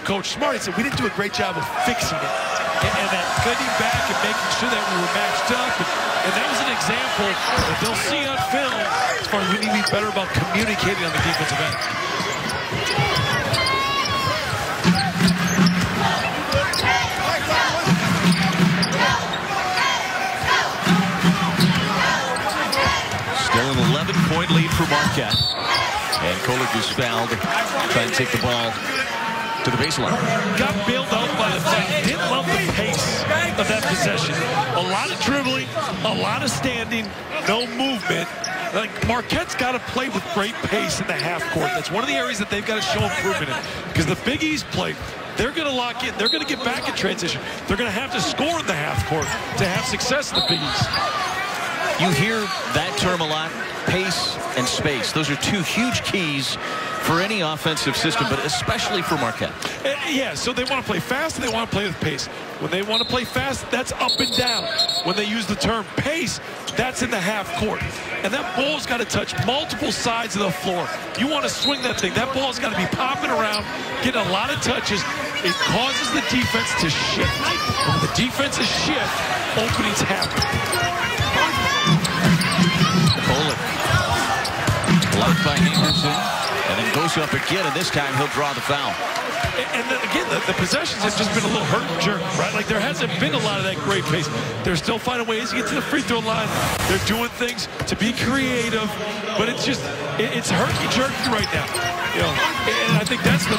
Coach Smart, he said we didn't do a great job of fixing it. And that getting back and making sure that we were matched up. And that was an example that they'll see on film as far as we need to be better about communicating on the defensive end. Still an 11-point lead for Marquette. And Kolek is fouled, trying to take the ball to the baseline. Got bailed out by the foul. Didn't love the pace of that possession. A lot of dribbling, a lot of standing, no movement. Like Marquette's got to play with great pace in the half court. That's one of the areas that they've got to show improvement in. Because the Big East play, they're going to lock in. They're going to get back in transition. They're going to have to score in the half court to have success in the Big East. You hear that term a lot, pace and space. Those are two huge keys for any offensive system, but especially for Marquette. Yeah, so they want to play fast and they want to play with pace. When they want to play fast, that's up and down. When they use the term pace, that's in the half court. And that ball's got to touch multiple sides of the floor. You want to swing that thing. That ball's got to be popping around, getting a lot of touches. It causes the defense to shift. When the defenses shift, openings happen. Kolek blocked by Henderson, and then goes up again, and this time he'll draw the foul. And then, again, the possessions have just been a little hurt and jerk, right? Like there hasn't been a lot of that great pace. They're still finding ways to get to the free throw line. They're doing things to be creative, but it's just, it's herky-jerky right now. You know, and I think that's the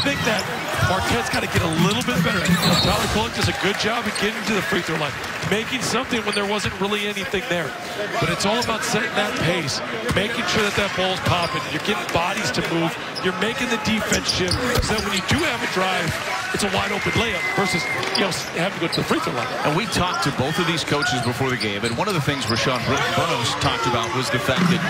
thing that Marquette's got to get a little bit better. Tyler Kolek does a good job of getting to the free throw line, making something when there wasn't really anything there. But it's all about setting that pace, making sure that that ball's popping. You're getting bodies to move. You're making the defense shift so that when you do have a drive, it's a wide open layup versus having to go to the free throw line. And we talked to both of these coaches before the game, and one of the things Rashawn Bonos talked about was the fact that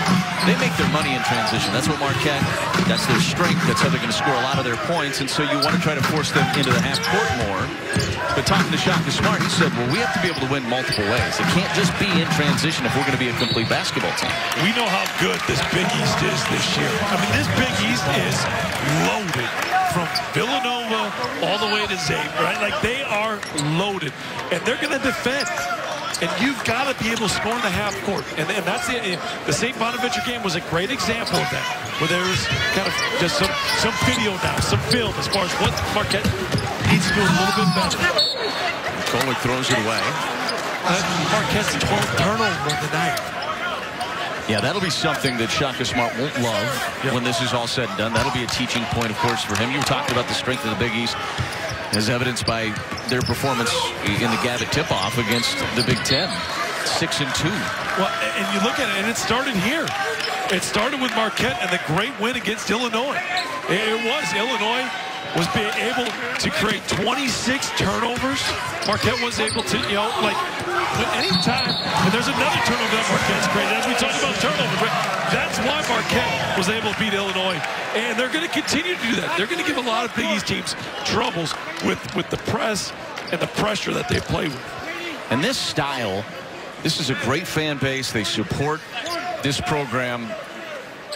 they make their money in transition. That's what Marquette, that's their strength. That's how they're going to score a lot of their points, and so you want to try to force them into the half court more. But talking to Shaka Smart, he said, well, we have to be able to win multiple ways. It can't just be in transition if we're going to be a complete basketball team. We know how good this Big East is this year. I mean, this Big East is loaded from Villanova all the way to Xavier, right? Like, they are loaded, and they're going to defend. And you've got to be able to score in the half court. And that's the St. Bonaventure game was a great example of that, where there's kind of just some video now, some film as far as what Marquette needs to do a little bit better. Kolek throws it away. Marquette's 12th turnover of the night. Yeah, that'll be something that Shaka Smart won't love when this is all said and done. That'll be a teaching point, of course, for him. You talked about the strength of the Big East, as evidenced by their performance in the Gavitt tip-off against the Big Ten, 6-2. Well, and you look at it, and it started here. It started with Marquette and the great win against Illinois. It was Illinois was being able to create 26 turnovers. Marquette was able to, anytime, and there's another turnover that Marquette's created. As we talk about turnovers, right? That's why Marquette was able to beat Illinois. And they're going to continue to do that. They're going to give a lot of Big East teams troubles with the press and the pressure that they play with. And this style, this is a great fan base. They support this program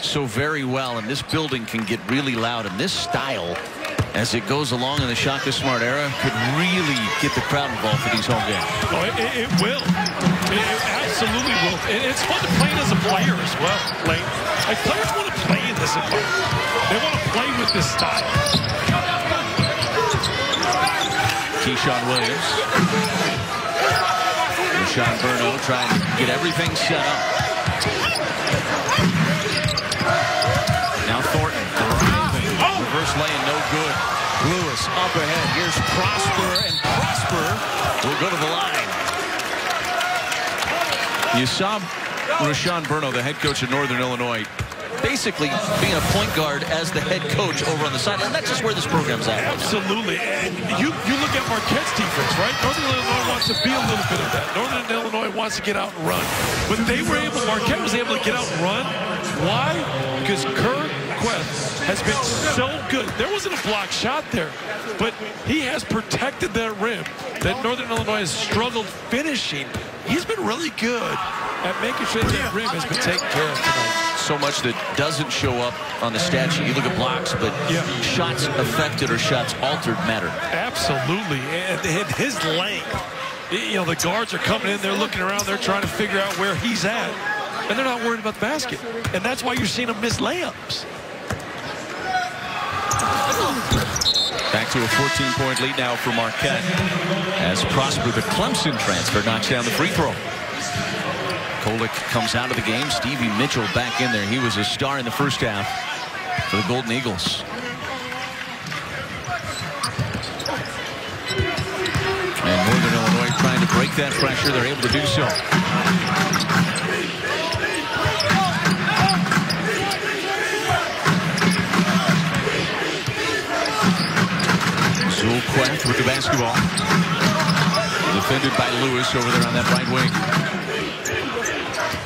so very well, and this building can get really loud. And this style, as it goes along in the Shaka Smart era, could really get the crowd involved for these home games. Oh, it will. It absolutely will. And it's fun to play as a player as well, Lane. Like, players want to play in this environment. They want to play with this style. Keyshawn Williams. Sean Burno trying to get everything set up. Now Thornton driving. Reverse lane, no good. Lewis up ahead. Here's Prosper, and Prosper will go to the line. You saw Sean Burno, the head coach of Northern Illinois, basically being a point guard as the head coach over on the sideline. And that's just where this program's at. Absolutely. And you look at Marquette's defense, right? Northern Illinois wants to be a little bit of that. Northern Illinois wants to get out and run. But Marquette was able to get out and run. Why? Because Marquette has been so good. There wasn't a block shot there, but he has protected that rim that Northern Illinois has struggled finishing. He's been really good at making sure that rim has been taken care of tonight. So much that doesn't show up on the stat sheet. You look at blocks, but shots affected or shots altered matter. Absolutely. And his length, you know, the guards are coming in, they're looking around, they're trying to figure out where he's at, and they're not worried about the basket. And that's why you're seeing him miss layups. Back to a 14-point lead now for Marquette as Prosper, the Clemson transfer, knocks down the free throw. Kolick comes out of the game. Stevie Mitchell back in there. He was a star in the first half for the Golden Eagles. And Northern Illinois trying to break that pressure. They're able to do so. Zulqueth with the basketball. Defended by Lewis over there on that right wing.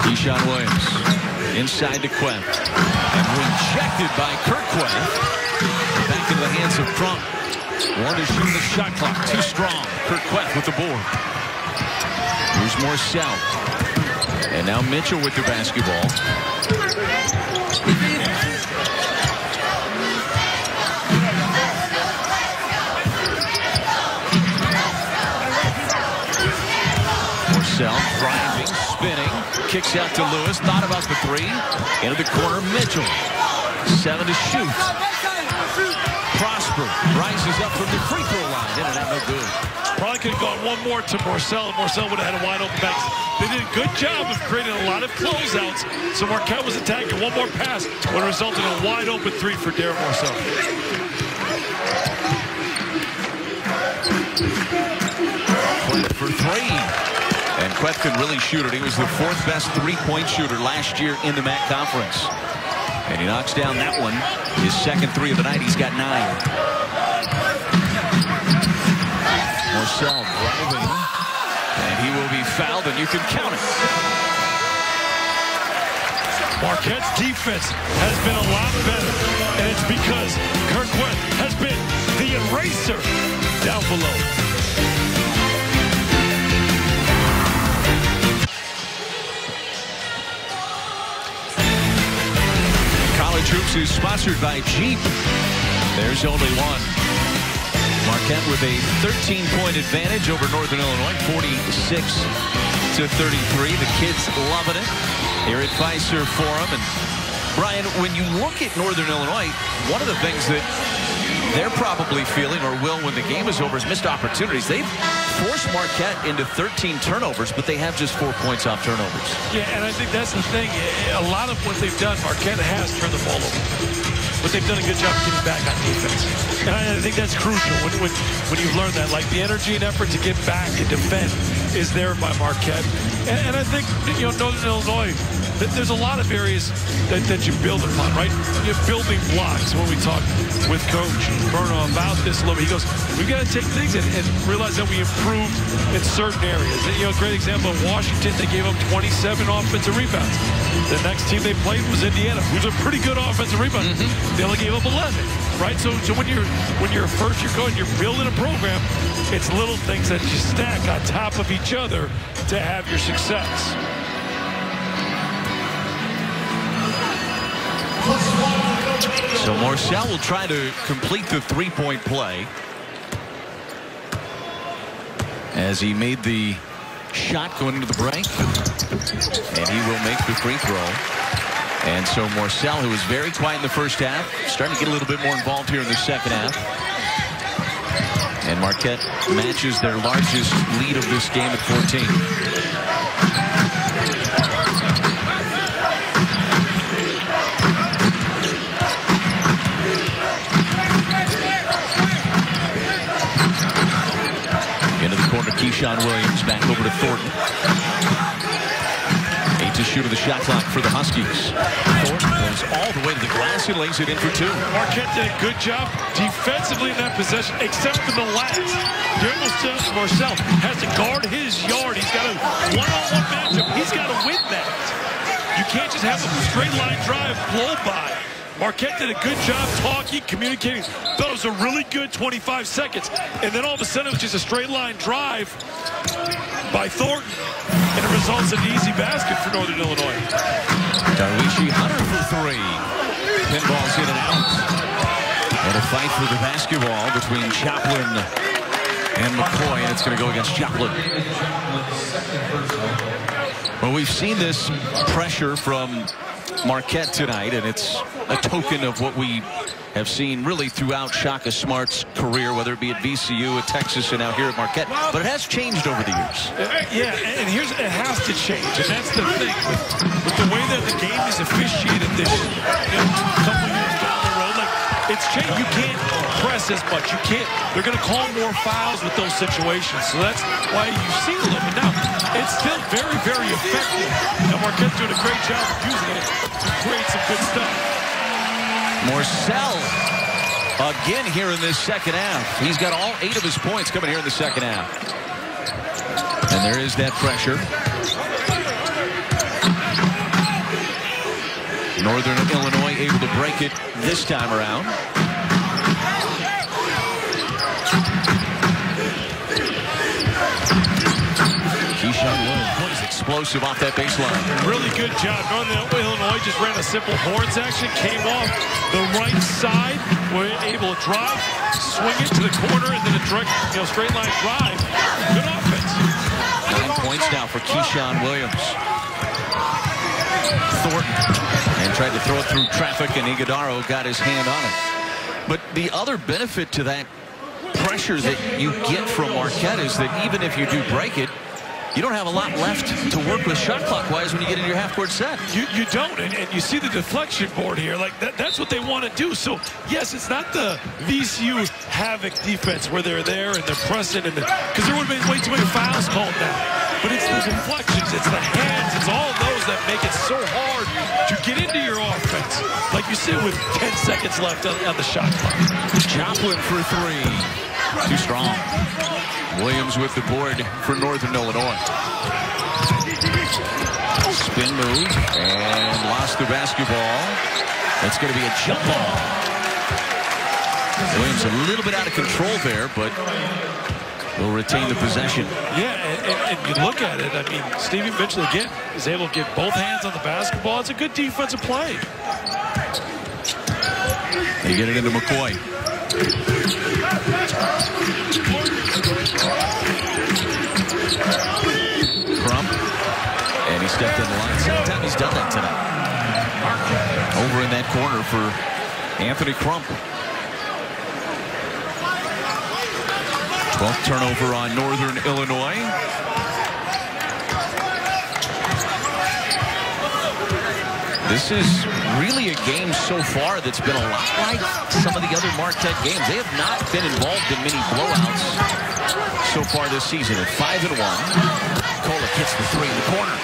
Keyshawn Williams inside to Queth. And rejected by Queth. Back into the hands of Crump. One to shoot the shot clock. Too strong. Queth with the board. Here's Morcell. And now Mitchell with the basketball. Driving, spinning, kicks out to Lewis, thought about the three, into the corner, Mitchell, 7 to shoot. Prosper rises up from the free throw line, in and out, no good. Probably could have gone one more to Morcell, and Morcell would have had a wide open back. They did a good job of creating a lot of closeouts, so Marquette was attacking. One more pass would have resulted in a wide open three for Darren Morcell. For three. And Queth can really shoot it. He was the 4th best three-point shooter last year in the MAC Conference. And he knocks down that one. His second three of the night. He's got 9. Morcell driving. And he will be fouled, and you can count it. Marquette's defense has been a lot better. And it's because Queth has been the eraser down below. College Hoops is sponsored by Jeep. There's only one. Marquette with a 13-point advantage over Northern Illinois, 46-33. The kids loving it here at Fiserv Forum. And Brian, when you look at Northern Illinois, one of the things that they're probably feeling, or will when the game is over, is missed opportunities. They've forced Marquette into 13 turnovers, but they have just 4 points off turnovers. Yeah, and I think that's the thing. A lot of what they've done, Marquette has turned the ball over. But they've done a good job getting back on defense. And I think that's crucial when you've learned that. Like, the energy and effort to get back and defend is there by Marquette. And I think, you know, Northern Illinois, there's a lot of areas that you build upon, right? You're building blocks. When we talk with Coach Burno about this a little bit, he goes, we've got to take things and realize that we improved in certain areas. And, you know, a great example of Washington, they gave up 27 offensive rebounds. The next team they played was Indiana, who's a pretty good offensive rebounder. They only gave up 11, right? So when you're a first-year coach, you're building a program, It's little things that you stack on top of each other to have your success. So Marcel will try to complete the three-point play as he made the shot going into the break, and he will make the free throw. And so Marcel, who was very quiet in the first half, starting to get a little bit more involved here in the second half. And Marquette matches their largest lead of this game at 14. Into the corner, Keyshawn Williams back over to Thornton. 8 to shoot of the shot clock for the Huskies. Thornton goes all the way to the glass and lays it in for 2. Marquette did a good job defensively in that possession, except for the last. Marcel has to guard his yard. He's got a one-on-one matchup. He's got to win that. You can't just have a straight line drive blow by. Marquette did a good job talking, communicating. Thought it was a really good 25 seconds. And then all of a sudden, it was just a straight line drive by Thornton. And it results in an easy basket for Northern Illinois. Darwishi Hunter for 3. Pinballs in and out. And a fight for the basketball between Chaplin and McCoy. And it's going to go against Chaplin. Well, we've seen this pressure from Marquette tonight, and it's a token of what we have seen really throughout Shaka Smart's career, whether it be at VCU, at Texas, and now here at Marquette. But it has changed over the years. Yeah, and it has to change, and that's the thing with the way that the game is officiated this couple years down the road. Like, it's changed. You can't press as much. You can't. They're going to call more fouls with those situations, so that's why you've seen a little bit. Now, it's still very, very effective. And Marquette's doing a great job of using it to create some good stuff. Marcel again here in this second half. He's got all 8 of his points coming here in the second half. And there is that pressure. Northern Illinois able to break it this time around. Keyshawn Williams, explosive off that baseline. Really good job. Northern Illinois just ran a simple horns action, came off the right side, were able to drive, swing it to the corner, and then a direct, straight line drive. Good offense. 9 points now for Keyshawn Williams. Thornton, and tried to throw it through traffic, and Iguodaro got his hand on it. But the other benefit to that pressure that you get from Marquette is that even if you do break it, you don't have a lot left to work with shot clock-wise when you get into your half-court set. You don't, and you see the deflection board here. Like that's what they want to do. So, yes, it's not the VCU havoc defense where they're there and they're pressing, because there would have been way too many fouls called now. But it's the deflections, it's the hands, it's all those that make it so hard to get into your offense. Like you said, with 10 seconds left on the shot clock. Joplin for 3. Too strong. Williams with the board for Northern Illinois. Spin move and lost the basketball. That's going to be a jump ball. Williams a little bit out of control there, but will retain the possession. Yeah, and you look at it, I mean, Stevie Mitchell again is able to get both hands on the basketball. It's a good defensive play. They get it into McCoy. Crump, and he stepped in the line. Second time he's done that tonight. Over in that corner for Anthony Crump. 12th turnover on Northern Illinois. This is really a game so far that's been a lot like some of the other Marquette games. They have not been involved in many blowouts so far this season. At 5-1, Kolek hits the 3 in the corner.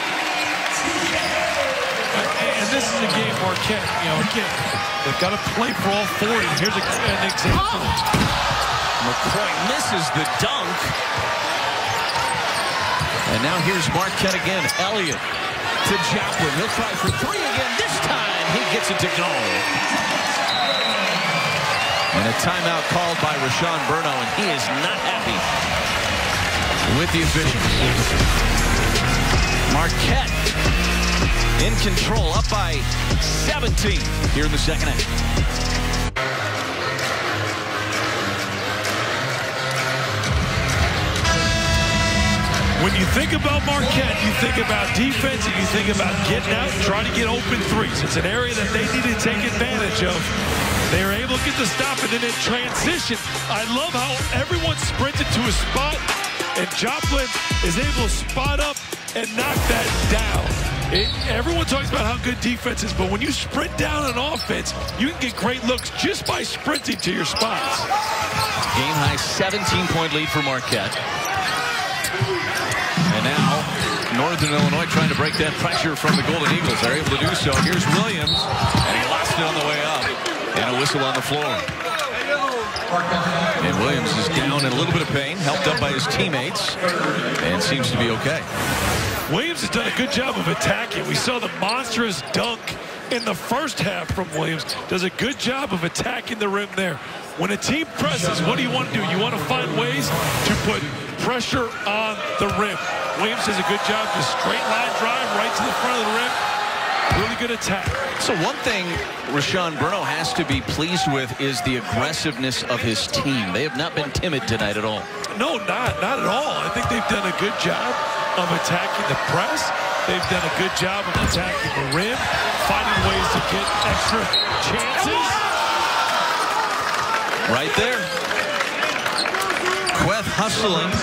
And this is a game Marquette, again, they've got to play for all 40. Here's an example. McCoy misses the dunk. And now here's Marquette again. Elliott to Joplin. He'll try for 3 again. This time he gets it to go. And a timeout called by Rashawn Burno, and he is not happy. with the officials. Marquette in control, up by 17 here in the second half. When you think about Marquette, you think about defense and you think about getting out and trying to get open threes. It's an area that they need to take advantage of. They were able to get the stop, and then in transition, I love how everyone sprinted to a spot, and Joplin is able to spot up and knock that down. Everyone talks about how good defense is, but when you sprint down on offense, you can get great looks just by sprinting to your spots. Game-high 17-point lead for Marquette. And now, Northern Illinois trying to break that pressure from the Golden Eagles. They're able to do so. Here's Williams, and he lost it on the way up. And a whistle on the floor. And Williams is down in a little bit of pain, helped up by his teammates, and seems to be okay. Williams has done a good job of attacking. We saw the monstrous dunk in the first half from Williams. Does a good job of attacking the rim there. When a team presses, what do you want to do? You want to find ways to put pressure on the rim. Williams does a good job, just straight line drive right to the front of the rim. Really good attack. So one thing Rashawn Bruno has to be pleased with is the aggressiveness of his team. They have not been timid tonight at all. No, not at all. I think they've done a good job of attacking the press. They've done a good job of attacking the rim, finding ways to get extra chances. Right there. Queth hustling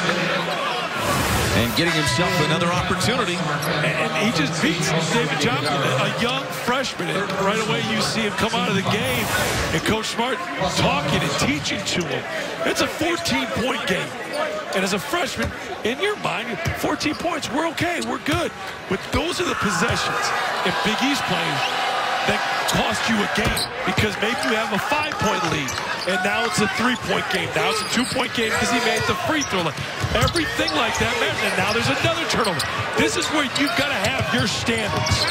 and getting himself another opportunity. And he just beats David Johnson, a young freshman. And right away you see him come out of the game and Coach Smart talking and teaching to him. It's a 14-point game. And as a freshman, in your mind, 14 points, we're okay, we're good. But those are the possessions in Big East playing that cost you a game, because maybe you have a 5-point lead, and now it's a 3-point game. Now it's a 2-point game because he made the free throw line. Everything like that matters, and now there's another turnover. This is where you've got to have your standards.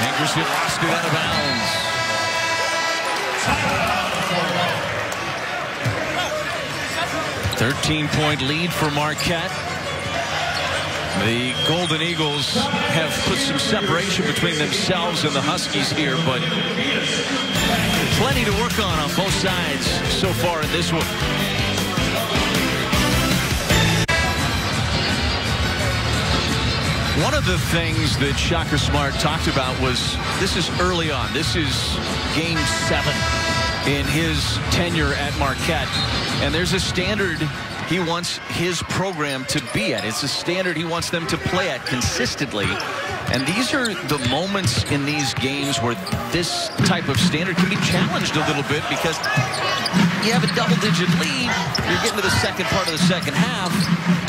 Ankerson lost it out of bounds. 13-point lead for Marquette. The Golden Eagles have put some separation between themselves and the Huskies here, but plenty to work on both sides so far in this one. One of the things that Shaka Smart talked about was this is early on. This is game 7 in his tenure at Marquette, and there's a standard he wants his program to be at. It's a standard he wants them to play at consistently. And these are the moments in these games where this type of standard can be challenged a little bit, because you have a double-digit lead, you're getting to the second part of the second half,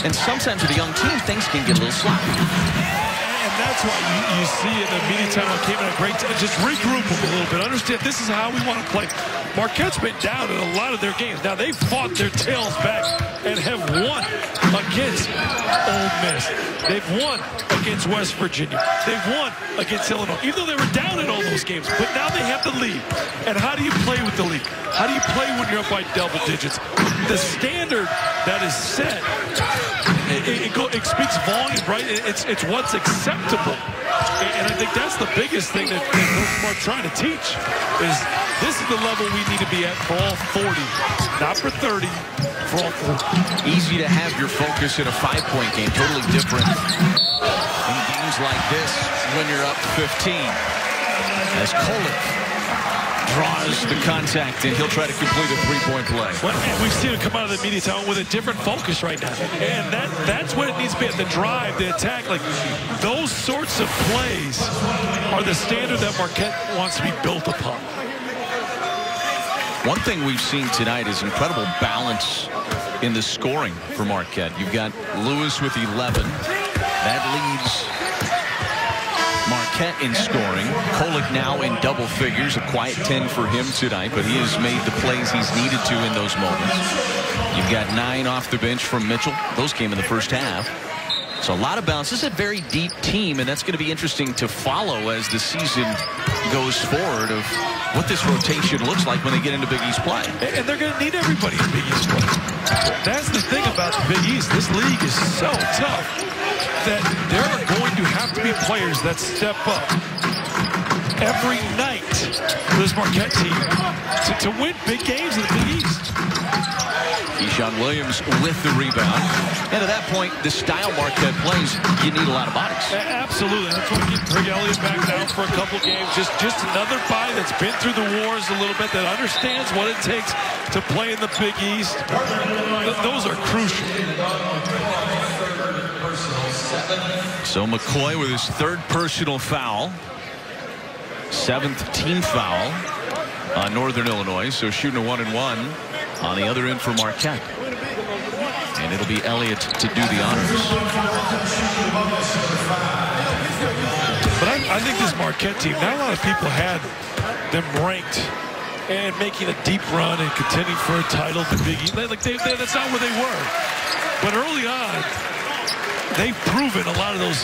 and sometimes with a young team, things can get a little sloppy. And that's why you see in the media time came in a great time. Just regroup them a little bit. Understand this is how we want to play. Marquette's been down in a lot of their games. Now they've fought their tails back and have won against Ole Miss. They've won against West Virginia. They've won against Illinois, even though they were down in all those games. But now they have the lead. And how do you play with the lead? How do you play when you're up by double digits? The standard that is set, it speaks volume, right? It's what's acceptable. And I think that's the biggest thing that we're trying to teach, is this is the level we need to be at for all 40, not for 30, for all 40. Easy to have your focus in a 5-point game, totally different in games like this when you're up 15. As Kolick draws the contact, and he'll try to complete a 3-point play. Well, and we've seen him come out of the media time with a different focus right now. And that's what it needs to be, at the drive, the attack. Like, those sorts of plays are the standard that Marquette wants to be built upon. One thing we've seen tonight is incredible balance in the scoring for Marquette. You've got Lewis with 11. That leads Marquette in scoring. Kolick now in double figures, a quiet 10 for him tonight, but he has made the plays he's needed to in those moments. You've got 9 off the bench from Mitchell. Those came in the first half. So a lot of balance. This is a very deep team, and that's going to be interesting to follow as the season goes forward of what this rotation looks like when they get into Big East play. And they're going to need everybody in Big East play. That's the thing about the Big East. This league is so tough that there are going to have to be players that step up every night for this Marquette team to win big games in the Big East. Keyshawn Williams with the rebound. And at that point, the style Marquette plays, you need a lot of bodies. Absolutely. That's why we get Greg Elliott back down for a couple games. Just another guy that's been through the wars a little bit, that understands what it takes to play in the Big East. Those are crucial. So McCoy with his third personal foul. 7th team foul on Northern Illinois. So shooting a 1-and-1 on the other end for Marquette. And it'll be Elliott to do the honors. But I think this Marquette team, not a lot of people had them ranked and making a deep run and contending for a title in the Big East. That's not where they were. But early on, they've proven a lot of those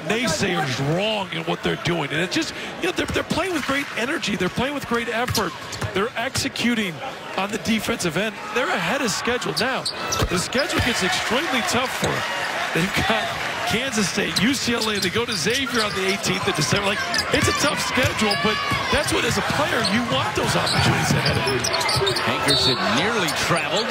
naysayers wrong in what they're doing. And it's just, they're playing with great energy. They're playing with great effort. They're executing on the defensive end. They're ahead of schedule. Now, the schedule gets extremely tough for them. They've got Kansas State, UCLA. They go to Xavier on the 18th of December. It's a tough schedule, but that's what, as a player, you want those opportunities ahead of you. Hankerson nearly traveled.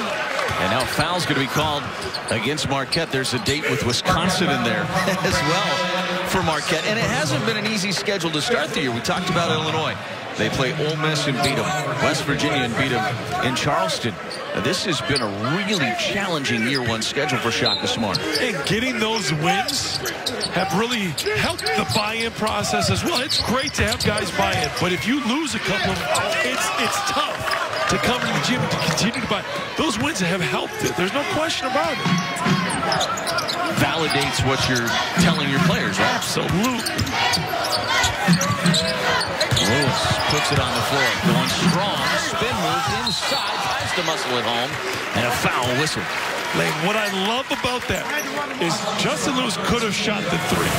And now foul's going to be called against Marquette. There's a date with Wisconsin in there as well for Marquette. And it hasn't been an easy schedule to start the year. We talked about Illinois. They play Ole Miss and beat them. West Virginia and beat them in Charleston. This has been a really challenging year one schedule for Shaka Smart. And getting those wins have really helped the buy-in process as well. It's great to have guys buy in, but if you lose a couple of them, it's tough to come to the gym and to continue to buy. Those wins have helped it. There's no question about it. Validates what you're telling your players, right? Absolutely. Lewis puts it on the floor. Going strong. Spin move inside. Tries to muscle it home. And a foul whistle. Lane, what I love about that is Justin Lewis could have shot the three.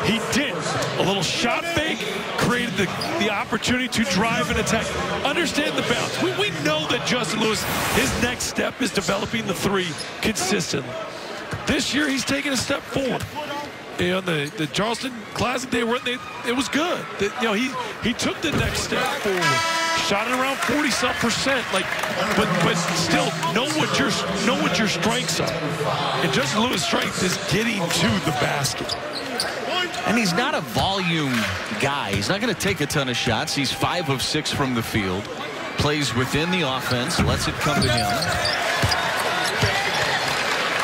He didn't. A little shot fake created the opportunity to drive and attack. Understand the balance. We know that Justin Lewis, his next step is developing the three consistently. This year, he's taking a step forward. The Charleston Classic, it was good. He took the next step forward. Shot it around 40-some%. But still know what your strengths are. And Justin Lewis' strength is getting to the basket. And he's not a volume guy. He's not going to take a ton of shots. He's 5 of 6 from the field. Plays within the offense. Lets it come to him.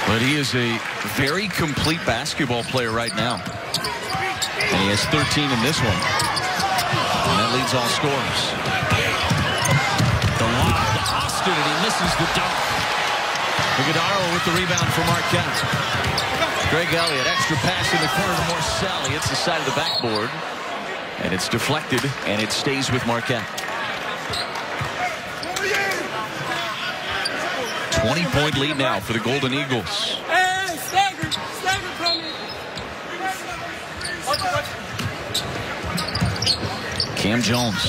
But he is a very complete basketball player right now. And he has 13 in this one. And that leads all scorers. The lob to Austin, and he misses the dunk. Iguodaro with the rebound for Marquette. Greg Elliott, extra pass in the corner to Morcell. He hits the side of the backboard. And it's deflected, and it stays with Marquette. 20-point lead now for the Golden Eagles. Hey, stagger coming. Cam Jones.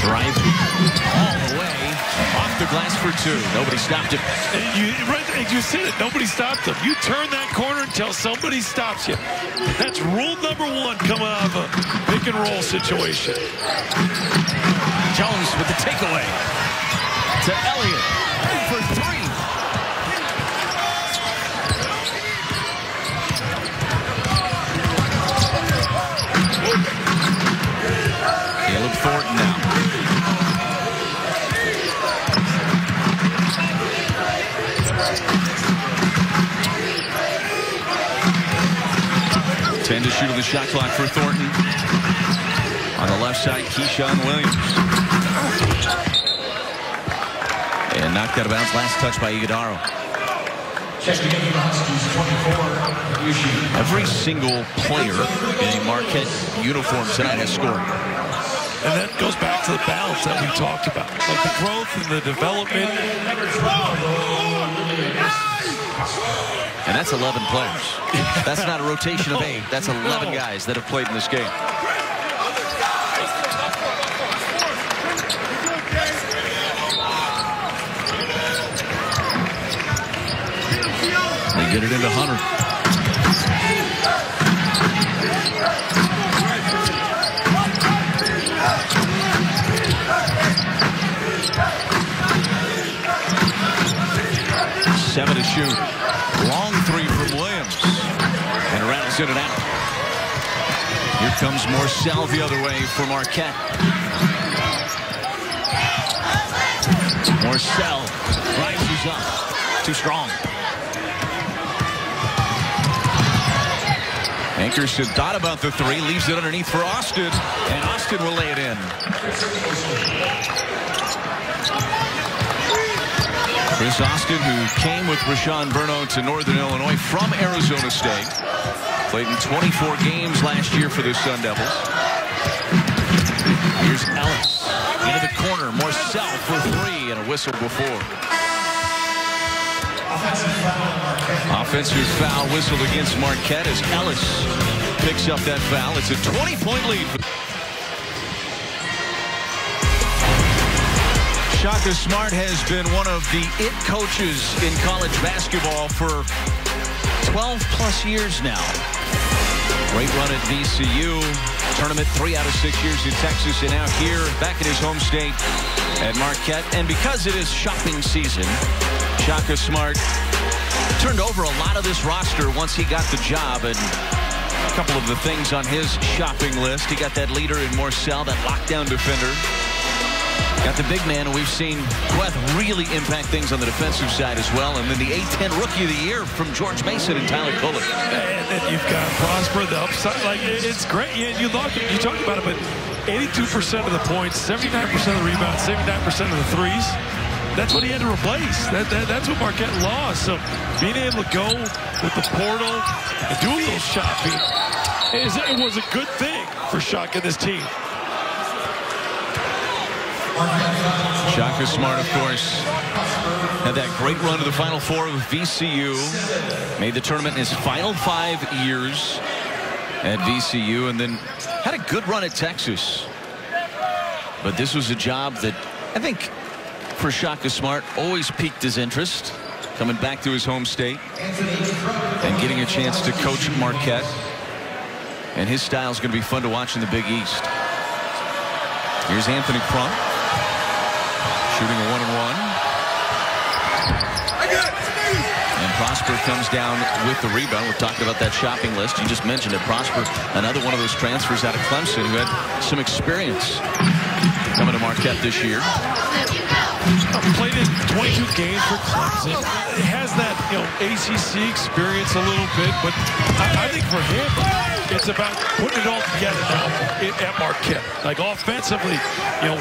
Driving all the way. Off the glass for 2. Nobody stopped him. You said it. Nobody stopped him. You turn that corner until somebody stops you. That's rule number 1 coming out of a pick and roll situation. Jones with the takeaway. To Elliott for 3. Caleb Thornton now. Ten to shoot on the shot clock for Thornton. On the left side, Keyshawn Williams. And knocked out of bounds. Last touch by Iguodaro. Every single player in a Marquette uniform tonight has scored. And that goes back to the balance that we talked about. Like the growth and the development. And that's 11 players. That's not a rotation of 8. That's 11 guys that have played in this game. They get it into Hunter. Seven to shoot. Long three from Williams. And rattles in and out. Here comes Marcel the other way for Marquette. Marcel rises up. Too strong. Ankerson thought about the three. Leaves it underneath for Austin. And Austin will lay it in. Chris Austin, who came with Rashawn Berno to Northern Illinois from Arizona State. Played in 24 games last year for the Sun Devils. Here's Ellis into the corner. Marcel for three and a whistle before. Offensive foul whistled against Marquette as Ellis picks up that foul. It's a 20-point lead. Shaka Smart has been one of the it coaches in college basketball for 12-plus years now. Great run at VCU. Tournament 3 out of 6 years in Texas, and now here back in his home state at Marquette. And because it is shopping season, Shaka Smart turned over a lot of this roster once he got the job. And a couple of the things on his shopping list, he got that leader in Marcel, that lockdown defender. Got the big man, and we've seen Queth really impact things on the defensive side as well. And then the A-10 Rookie of the Year from George Mason and Tyler Kulik. And then you've got Prosper, the upside. Like, it's great. You talk about it, but 82% of the points, 79% of the rebounds, 79% of the threes. That's what he had to replace. That's what Marquette lost. So being able to go with the portal and do a little shopping, it was a good thing for Shaka and this team. Shaka Smart, of course, had that great run to the Final Four of VCU. Made the tournament in his final 5 years at VCU, and then had a good run at Texas. But this was a job that I think for Shaka Smart always piqued his interest, coming back to his home state and getting a chance to coach Marquette. And his style is going to be fun to watch in the Big East. Here's Anthony Crump. Shooting a 1-and-1. And Prosper comes down with the rebound. We're talking about that shopping list. You just mentioned it. Prosper, another one of those transfers out of Clemson who had some experience coming to Marquette this year. Played in 22 games for Clemson. It has that, ACC experience a little bit, but I think for him, it's about putting it all together now at Marquette. Like offensively,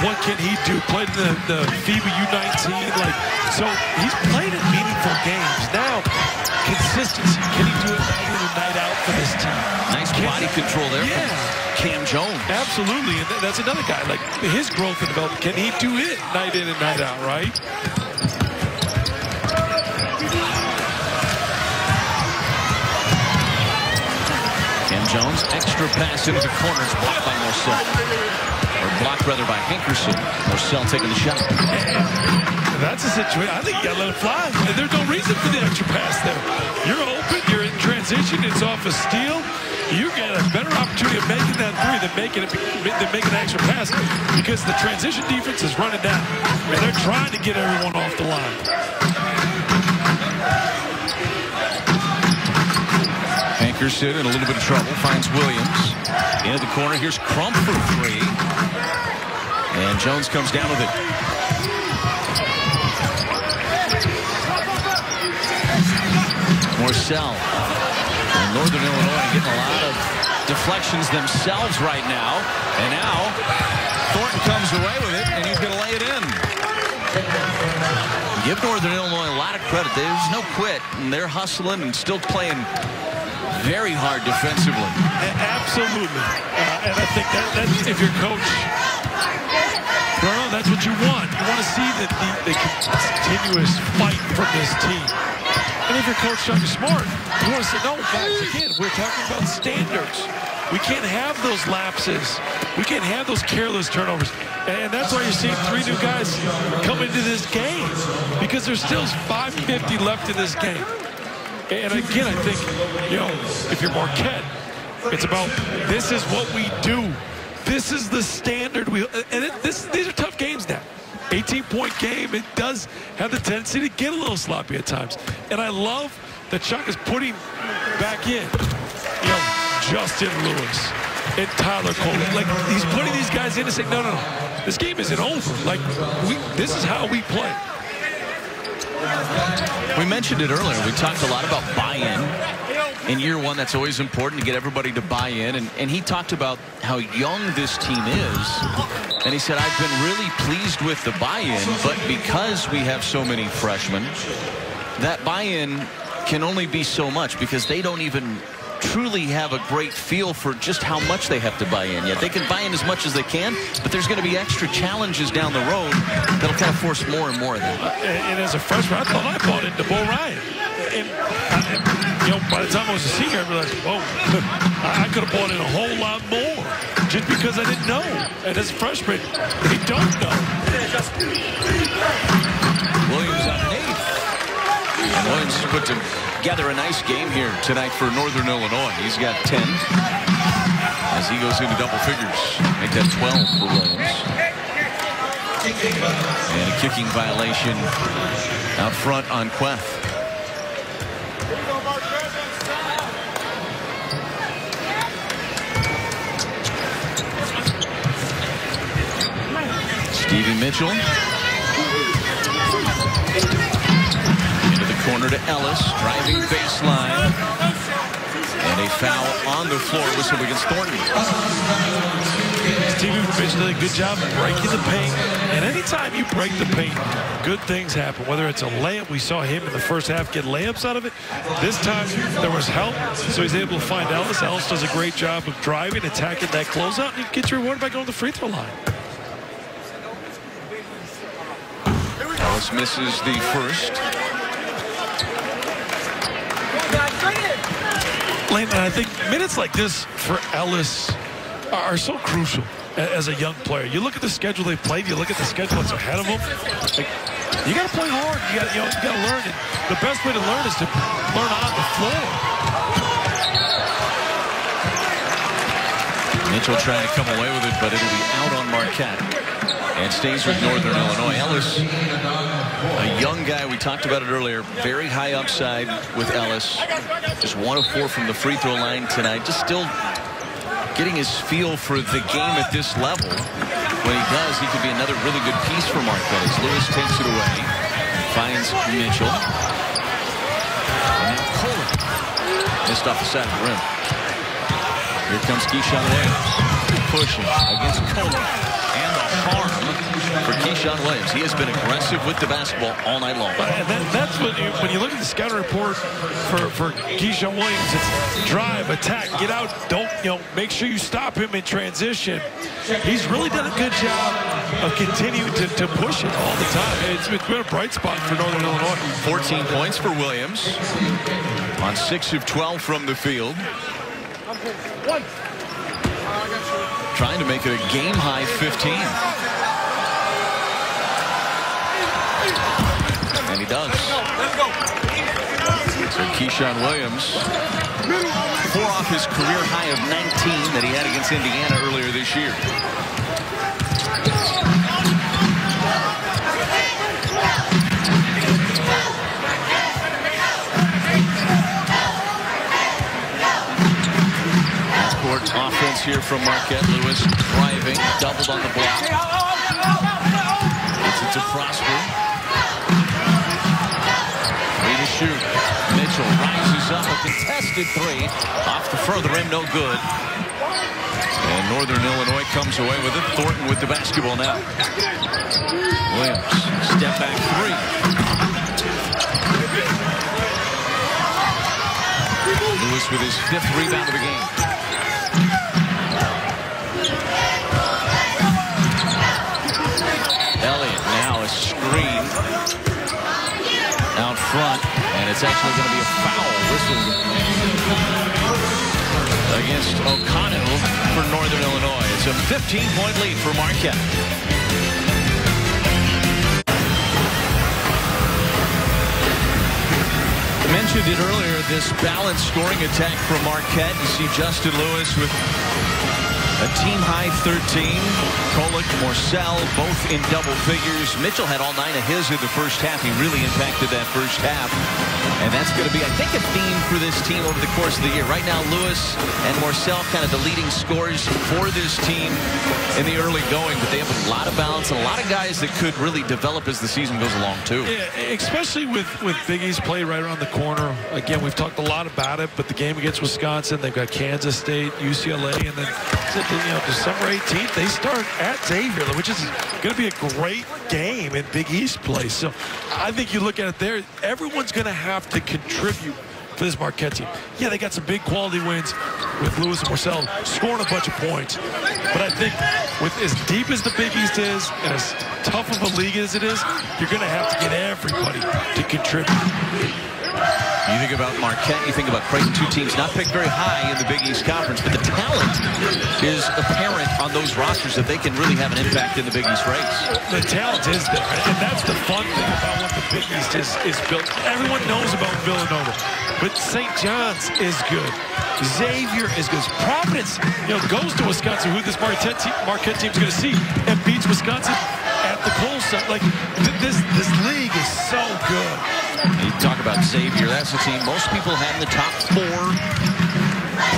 what can he do? Played in the FIBA U19, so he's played in meaningful games. Now, consistency. Can he do it night in and night out for this team? Nice body control there. Yeah. Cam Jones. Absolutely, and that's another guy. Like his growth and development, can he do it night in and night out, right? Cam Jones, extra pass into the corner, is blocked by Marcel. Or blocked rather by Hankerson. Marcel taking the shot. That's a situation. I think you gotta let it fly. And there's no reason for the extra pass there. You're open, you're in transition, it's off a steal. You get a better opportunity of making that three than making an extra pass, because the transition defense is running down. And they're trying to get everyone off the line. Hankerson in a little bit of trouble, finds Williams. Into the corner, here's Crump for three. And Jones comes down with it. Marcel. And Northern Illinois getting a lot of deflections themselves right now. And now Thornton comes away with it, and he's going to lay it in. Give Northern Illinois a lot of credit. There's no quit, and they're hustling and still playing very hard defensively. Absolutely. And I think that's, if you're coach Berno, that's what you want. You want to see the continuous fight from this team. And if you're Coach Shaka Smart, you want to say, no, guys, again, we're talking about standards. We can't have those lapses. We can't have those careless turnovers. And that's why you're seeing 3 new guys come into this game, because there's still 5:50 left in this game. And again, I think, you know, if you're Marquette, it's about this is what we do. This is the standard. These are tough games now. 18-point game, it does have the tendency to get a little sloppy at times. And I love that Chuck is putting back in, you know, Justin Lewis and Tyler Cole. Like, he's putting these guys in and saying, no, this game isn't over. Like, this is how we play. We mentioned it earlier. We talked a lot about buy-in. In year one, that's always important to get everybody to buy in. And he talked about how young this team is. And he said, I've been really pleased with the buy-in, but because we have so many freshmen, that buy-in can only be so much, because they don't even truly have a great feel for just how much they have to buy in yet. They can buy in as much as they can, but there's going to be extra challenges down the road that'll kind of force more and more of that. And as a freshman, I thought I bought into Bo Ryan. And you know, by the time I was a senior, I realized, whoa, I could have bought in a whole lot more just because I didn't know. And as a freshman, they don't know. Williams on an 8th. And Williams put together a nice game here tonight for Northern Illinois. He's got 10 as he goes into double figures. Make that 12 for Williams. And a kicking violation out front on Queth. Stevie Mitchell into the corner to Ellis, driving baseline, and a foul on the floor. Whistle against Thornton. Stevie Mitchell did a good job of breaking the paint, and anytime you break the paint, good things happen. Whether it's a layup, we saw him in the first half get layups out of it. This time there was help, so he's able to find Ellis. Ellis does a great job of driving, attacking that closeout, and he gets rewarded by going to the free throw line. Ellis misses the first. Lane, and I think minutes like this for Ellis are so crucial as a young player. You look at the schedule they played, you look at the schedule that's ahead of them. Like, you got to play hard. You got to learn it. The best way to learn is to learn on the floor. Mitchell trying to come away with it, but it'll be out on Marquette. And stays with Northern Illinois. Ellis, a young guy, we talked about it earlier, very high upside with Ellis. Just 1 of 4 from the free throw line tonight. Just still getting his feel for the game at this level. When he does, he could be another really good piece for Marquette as Lewis takes it away. Finds Mitchell. And now Kohler missed off the side of the rim. Here comes Keyshawn Williams. Pushing against Kohler. And the harm for Keyshawn Williams. He has been aggressive with the basketball all night long. And that's what when you look at the scouting report for Keyshawn Williams, it's drive, attack, get out, don't, make sure you stop him in transition. He's really done a good job of continuing to push it all the time. It's been a bright spot for Northern Illinois. 14 points for Williams on 6 of 12 from the field. Trying to make it a game-high 15. And he does. So Keyshawn Williams, 4 off his career high of 19 that he had against Indiana earlier this year. Offense here from Marquette. Lewis driving, doubled on the block. Gets it to Prosper. 3 to shoot. Mitchell rises up, a contested 3. Off the further rim, no good. And Northern Illinois comes away with it. Thornton with the basketball now. Williams, step back 3. Lewis with his 5th rebound of the game. Elliott now a screen out front, and it's actually going to be a foul whistle against O'Connell for Northern Illinois. It's a 15-point lead for Marquette. I mentioned it earlier, this balanced scoring attack from Marquette. You see Justin Lewis with a team-high 13. Kolek, Morcell, both in double figures. Mitchell had all 9 of his in the first half. He really impacted that first half. And that's going to be, I think, a theme for this team over the course of the year. Right now, Lewis and Morcell kind of the leading scorers for this team in the early going. But they have a lot of balance and a lot of guys that could really develop as the season goes along, too. Yeah, especially with Big East play right around the corner. Again, we've talked a lot about it, but the game against Wisconsin, they've got Kansas State, UCLA, and then December 18th, they start at Xavier, which is going to be a great game in Big East play. So I think you look at it there, everyone's going to have to contribute for this Marquette team. Yeah, they got some big quality wins with Lewis and Morcell scoring a bunch of points. But I think with as deep as the Big East is and as tough of a league as it is, you're going to have to get everybody to contribute. You think about Marquette, you think about Creighton, 2 teams not picked very high in the Big East Conference, but the talent is apparent on those rosters that they can really have an impact in the Big East race. The talent is there, and that's the fun thing about what the Big East is built. Everyone knows about Villanova, but St. John's is good. Xavier is good. Providence, goes to Wisconsin, who this Marquette team's going to see, and beats Wisconsin at the Kohl site. Like, this league is so good. You talk about Xavier, that's the team most people had in the top 4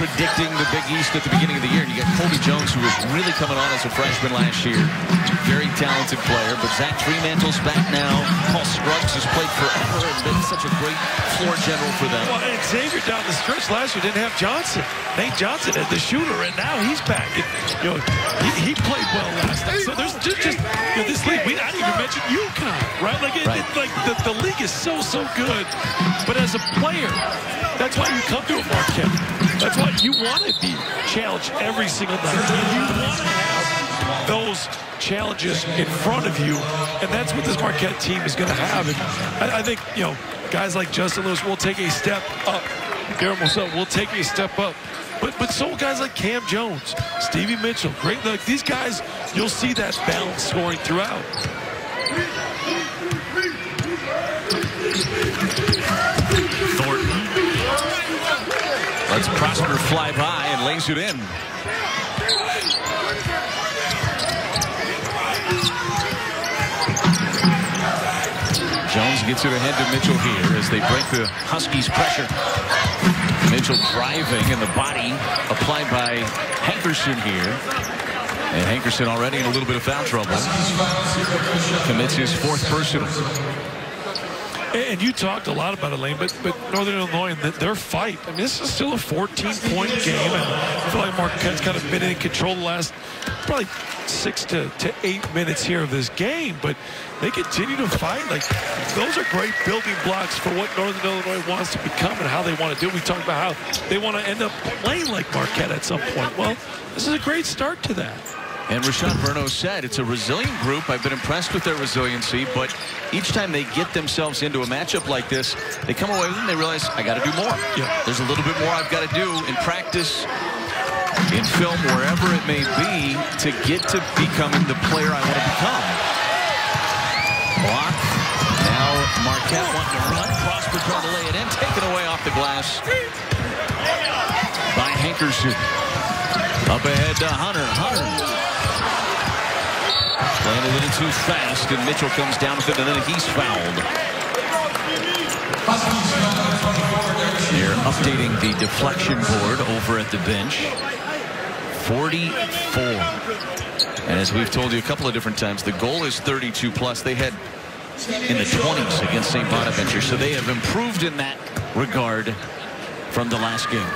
predicting the Big East at the beginning of the year. And you got Colby Jones, who was really coming on as a freshman last year. Very talented player, but Zach Fremantle's back now. Paul Scruggs has played forever and been such a great floor general for them. Well, and Xavier down the stretch last year didn't have Johnson. Nate Johnson as the shooter, and now he's back. He played well last night. So there's just this league. I didn't even mention UConn, right? The league is so good. But as a player, that's why you come to a Marquette. That's why you want to be challenged every single night. You want to have those challenges in front of you, and that's what this Marquette team is going to have. And I think, guys like Justin Lewis will take a step up. Garrett Morcell will take a step up. But so guys like Cam Jones, Stevie Mitchell, great. These guys, you'll see that balance scoring throughout. Thornton lets Prosper fly by and lays it in. Jones gets it ahead to Mitchell here as they break the Huskies' pressure. Mitchell driving, and the body applied by Hankerson here. And Hankerson already in a little bit of foul trouble. Commits his 4th personal. And you talked a lot about it, Lane, but Northern Illinois and their fight. I mean, this is still a 14-point game, and I feel like Marquette's kind of been in control the last probably 6 to 8 minutes here of this game, but they continue to fight. Like, those are great building blocks for what Northern Illinois wants to become and how they want to do it. We talked about how they want to end up playing like Marquette at some point. Well, this is a great start to that. And Rashad Berno said it's a resilient group. I've been impressed with their resiliency, but each time they get themselves into a matchup like this, they come away with it and they realize, I got to do more. Yeah. There's a little bit more I've got to do in practice, in film, wherever it may be, to get to becoming the player I want to become. Block. Now Marquette wanting to run. Prosper trying to lay it in. Taken away off the glass by Hankerson. Up ahead to Hunter. Playing a little too fast, and Mitchell comes down with it, and then he's fouled. They're updating the deflection board over at the bench. 44. And as we've told you a couple of different times, the goal is 32 plus. They had in the 20s against St. Bonaventure, so they have improved in that regard from the last game.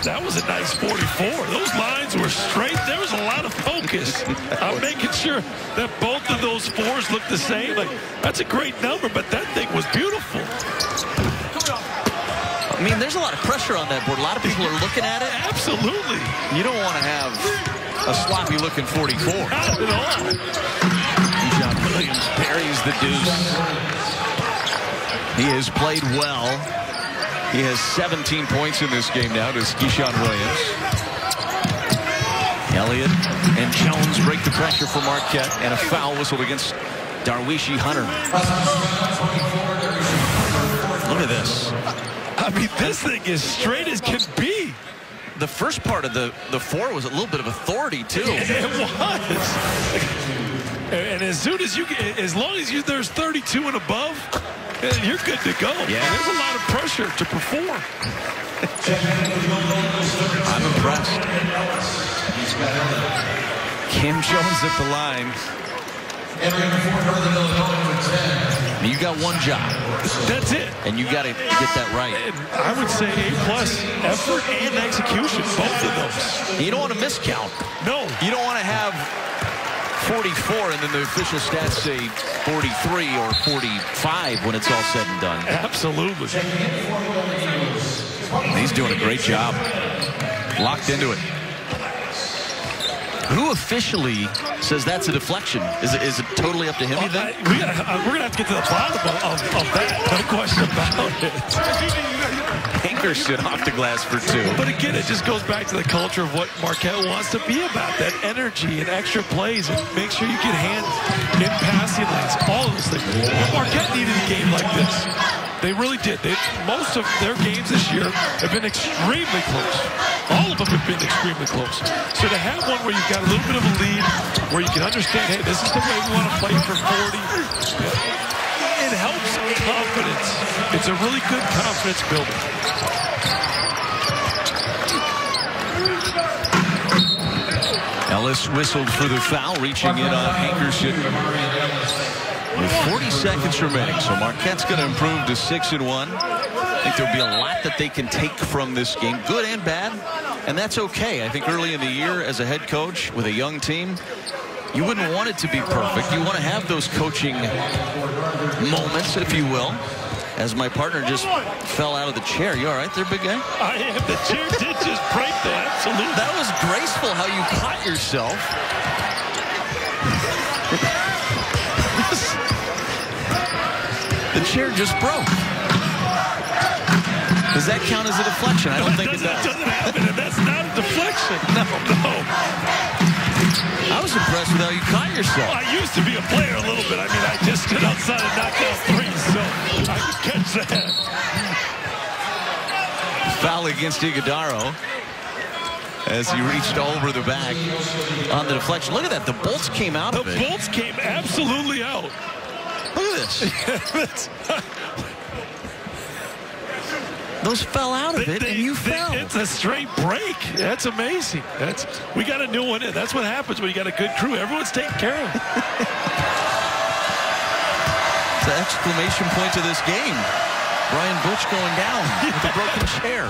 That was a nice 44. Those lines were straight. There was a lot of focus. I'm making sure that both of those 4s look the same. Like, that's a great number, but that thing was beautiful. I mean, there's a lot of pressure on that board. A lot of people are looking at it. Absolutely. You don't want to have a sloppy-looking 44. Not at all. John Williams buries the deuce. He has played well. He has 17 points in this game now to Keyshawn Williams. Elliott and Jones break the pressure for Marquette, and a foul whistled against Darwishi Hunter. Look at this. I mean, this thing is straight as can be. The first part of the four was a little bit of authority, too. It was. And as soon as you, as long as there's 32 and above, you're good to go. Yeah. There's a lot of pressure to perform. I'm impressed. Cam Jones at the line. You got one job. That's it. And you got to get that right. I would say A+ effort and execution, both of those. You don't want to miscount. No. You don't want to have 44 and then the official stats say 43 or 45 when it's all said and done. Absolutely. He's doing a great job. Locked into it. Who officially says that's a deflection? Is it totally up to him, you think? We're going to have to get to the bottom of that. No question about it. Hankerson off the glass for 2. But again, it just goes back to the culture of what Marquette wants to be about. That energy and extra plays and make sure you get hand in passing lanes. All of those things. But Marquette needed a game like this. They really did. Most of their games this year have been extremely close. All of them have been extremely close. So to have one where you've got a little bit of a lead, where you can understand, hey, this is the way we want to play for 40, it helps confidence. It's a really good confidence builder. Ellis whistled for the foul, reaching in on Hankerson. With 40 seconds remaining, so Marquette's going to improve to 6-1. I think there'll be a lot that they can take from this game, good and bad, and that's okay. I think early in the year, as a head coach with a young team, you wouldn't want it to be perfect. You want to have those coaching moments, if you will. As my partner just fell out of the chair. You all right there, big guy? I am. The chair did just break, though. Absolutely. That was graceful how you caught yourself. The chair just broke. Does that count as a deflection? I don't think it does. That doesn't happen, and that's not a deflection. No. I was impressed with how you caught yourself. Well, I used to be a player a little bit. I mean, I just stood outside and knocked down threes, so I could catch that. Foul against Iguodaro as he reached over the back on the deflection. Look at that. The bolts came out of it. The bolts came absolutely out. Look at this. Those fell out of it, and you fell. It's a straight break. That's amazing. We got a new one in. That's what happens when you got a good crew. Everyone's taking care of it. It's an exclamation point to this game. Brian Butch going down with a broken chair.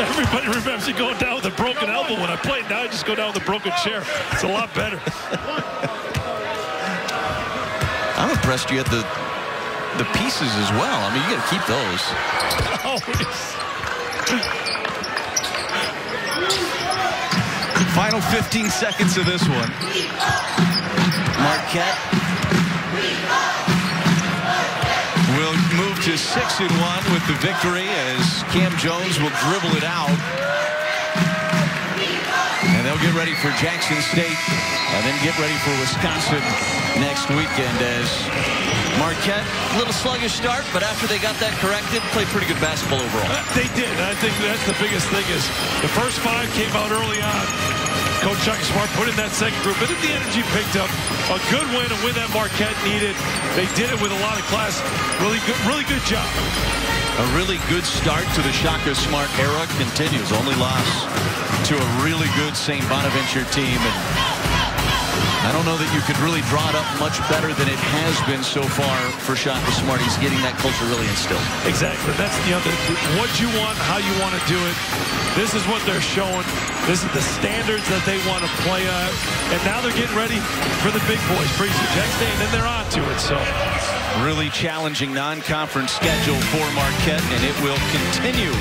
Everybody remembers you going down with a broken elbow. When I played, now I just go down with a broken chair. It's a lot better. I'm impressed you had the pieces as well. I mean, you got to keep those. Final 15 seconds of this one. Marquette will move to 6-1 with the victory as Cam Jones will dribble it out. And they'll get ready for Jackson State and then get ready for Wisconsin next weekend as Marquette, a little sluggish start, but after they got that corrected, played pretty good basketball overall. They did. I think that's the biggest thing is the first 5 came out early on. Coach Chuck Smart put in that second group, but then the energy picked up. A good win, a win that Marquette needed. They did it with a lot of class. Really good job. A really good start to the Shaka Smart era continues. Only loss to a really good St. Bonaventure team. And I don't know that you could really draw it up much better than it has been so far for Shaka Smart. He's getting that culture really instilled. Exactly. That's what you want, how you want to do it. This is what they're showing. This is the standards that they want to play at. And now they're getting ready for the big boys. Breezy next day, and then they're on to it. So really challenging non-conference schedule for Marquette, and it will continue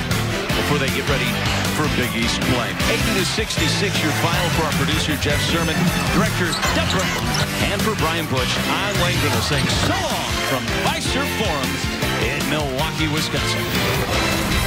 before they get ready for Big East play. 80-66, your final for our producer, Jeff Sermon, director, Deborah, and for Brian Butch, I'm Lane Grindle saying so long from Fiserv Forum in Milwaukee, Wisconsin.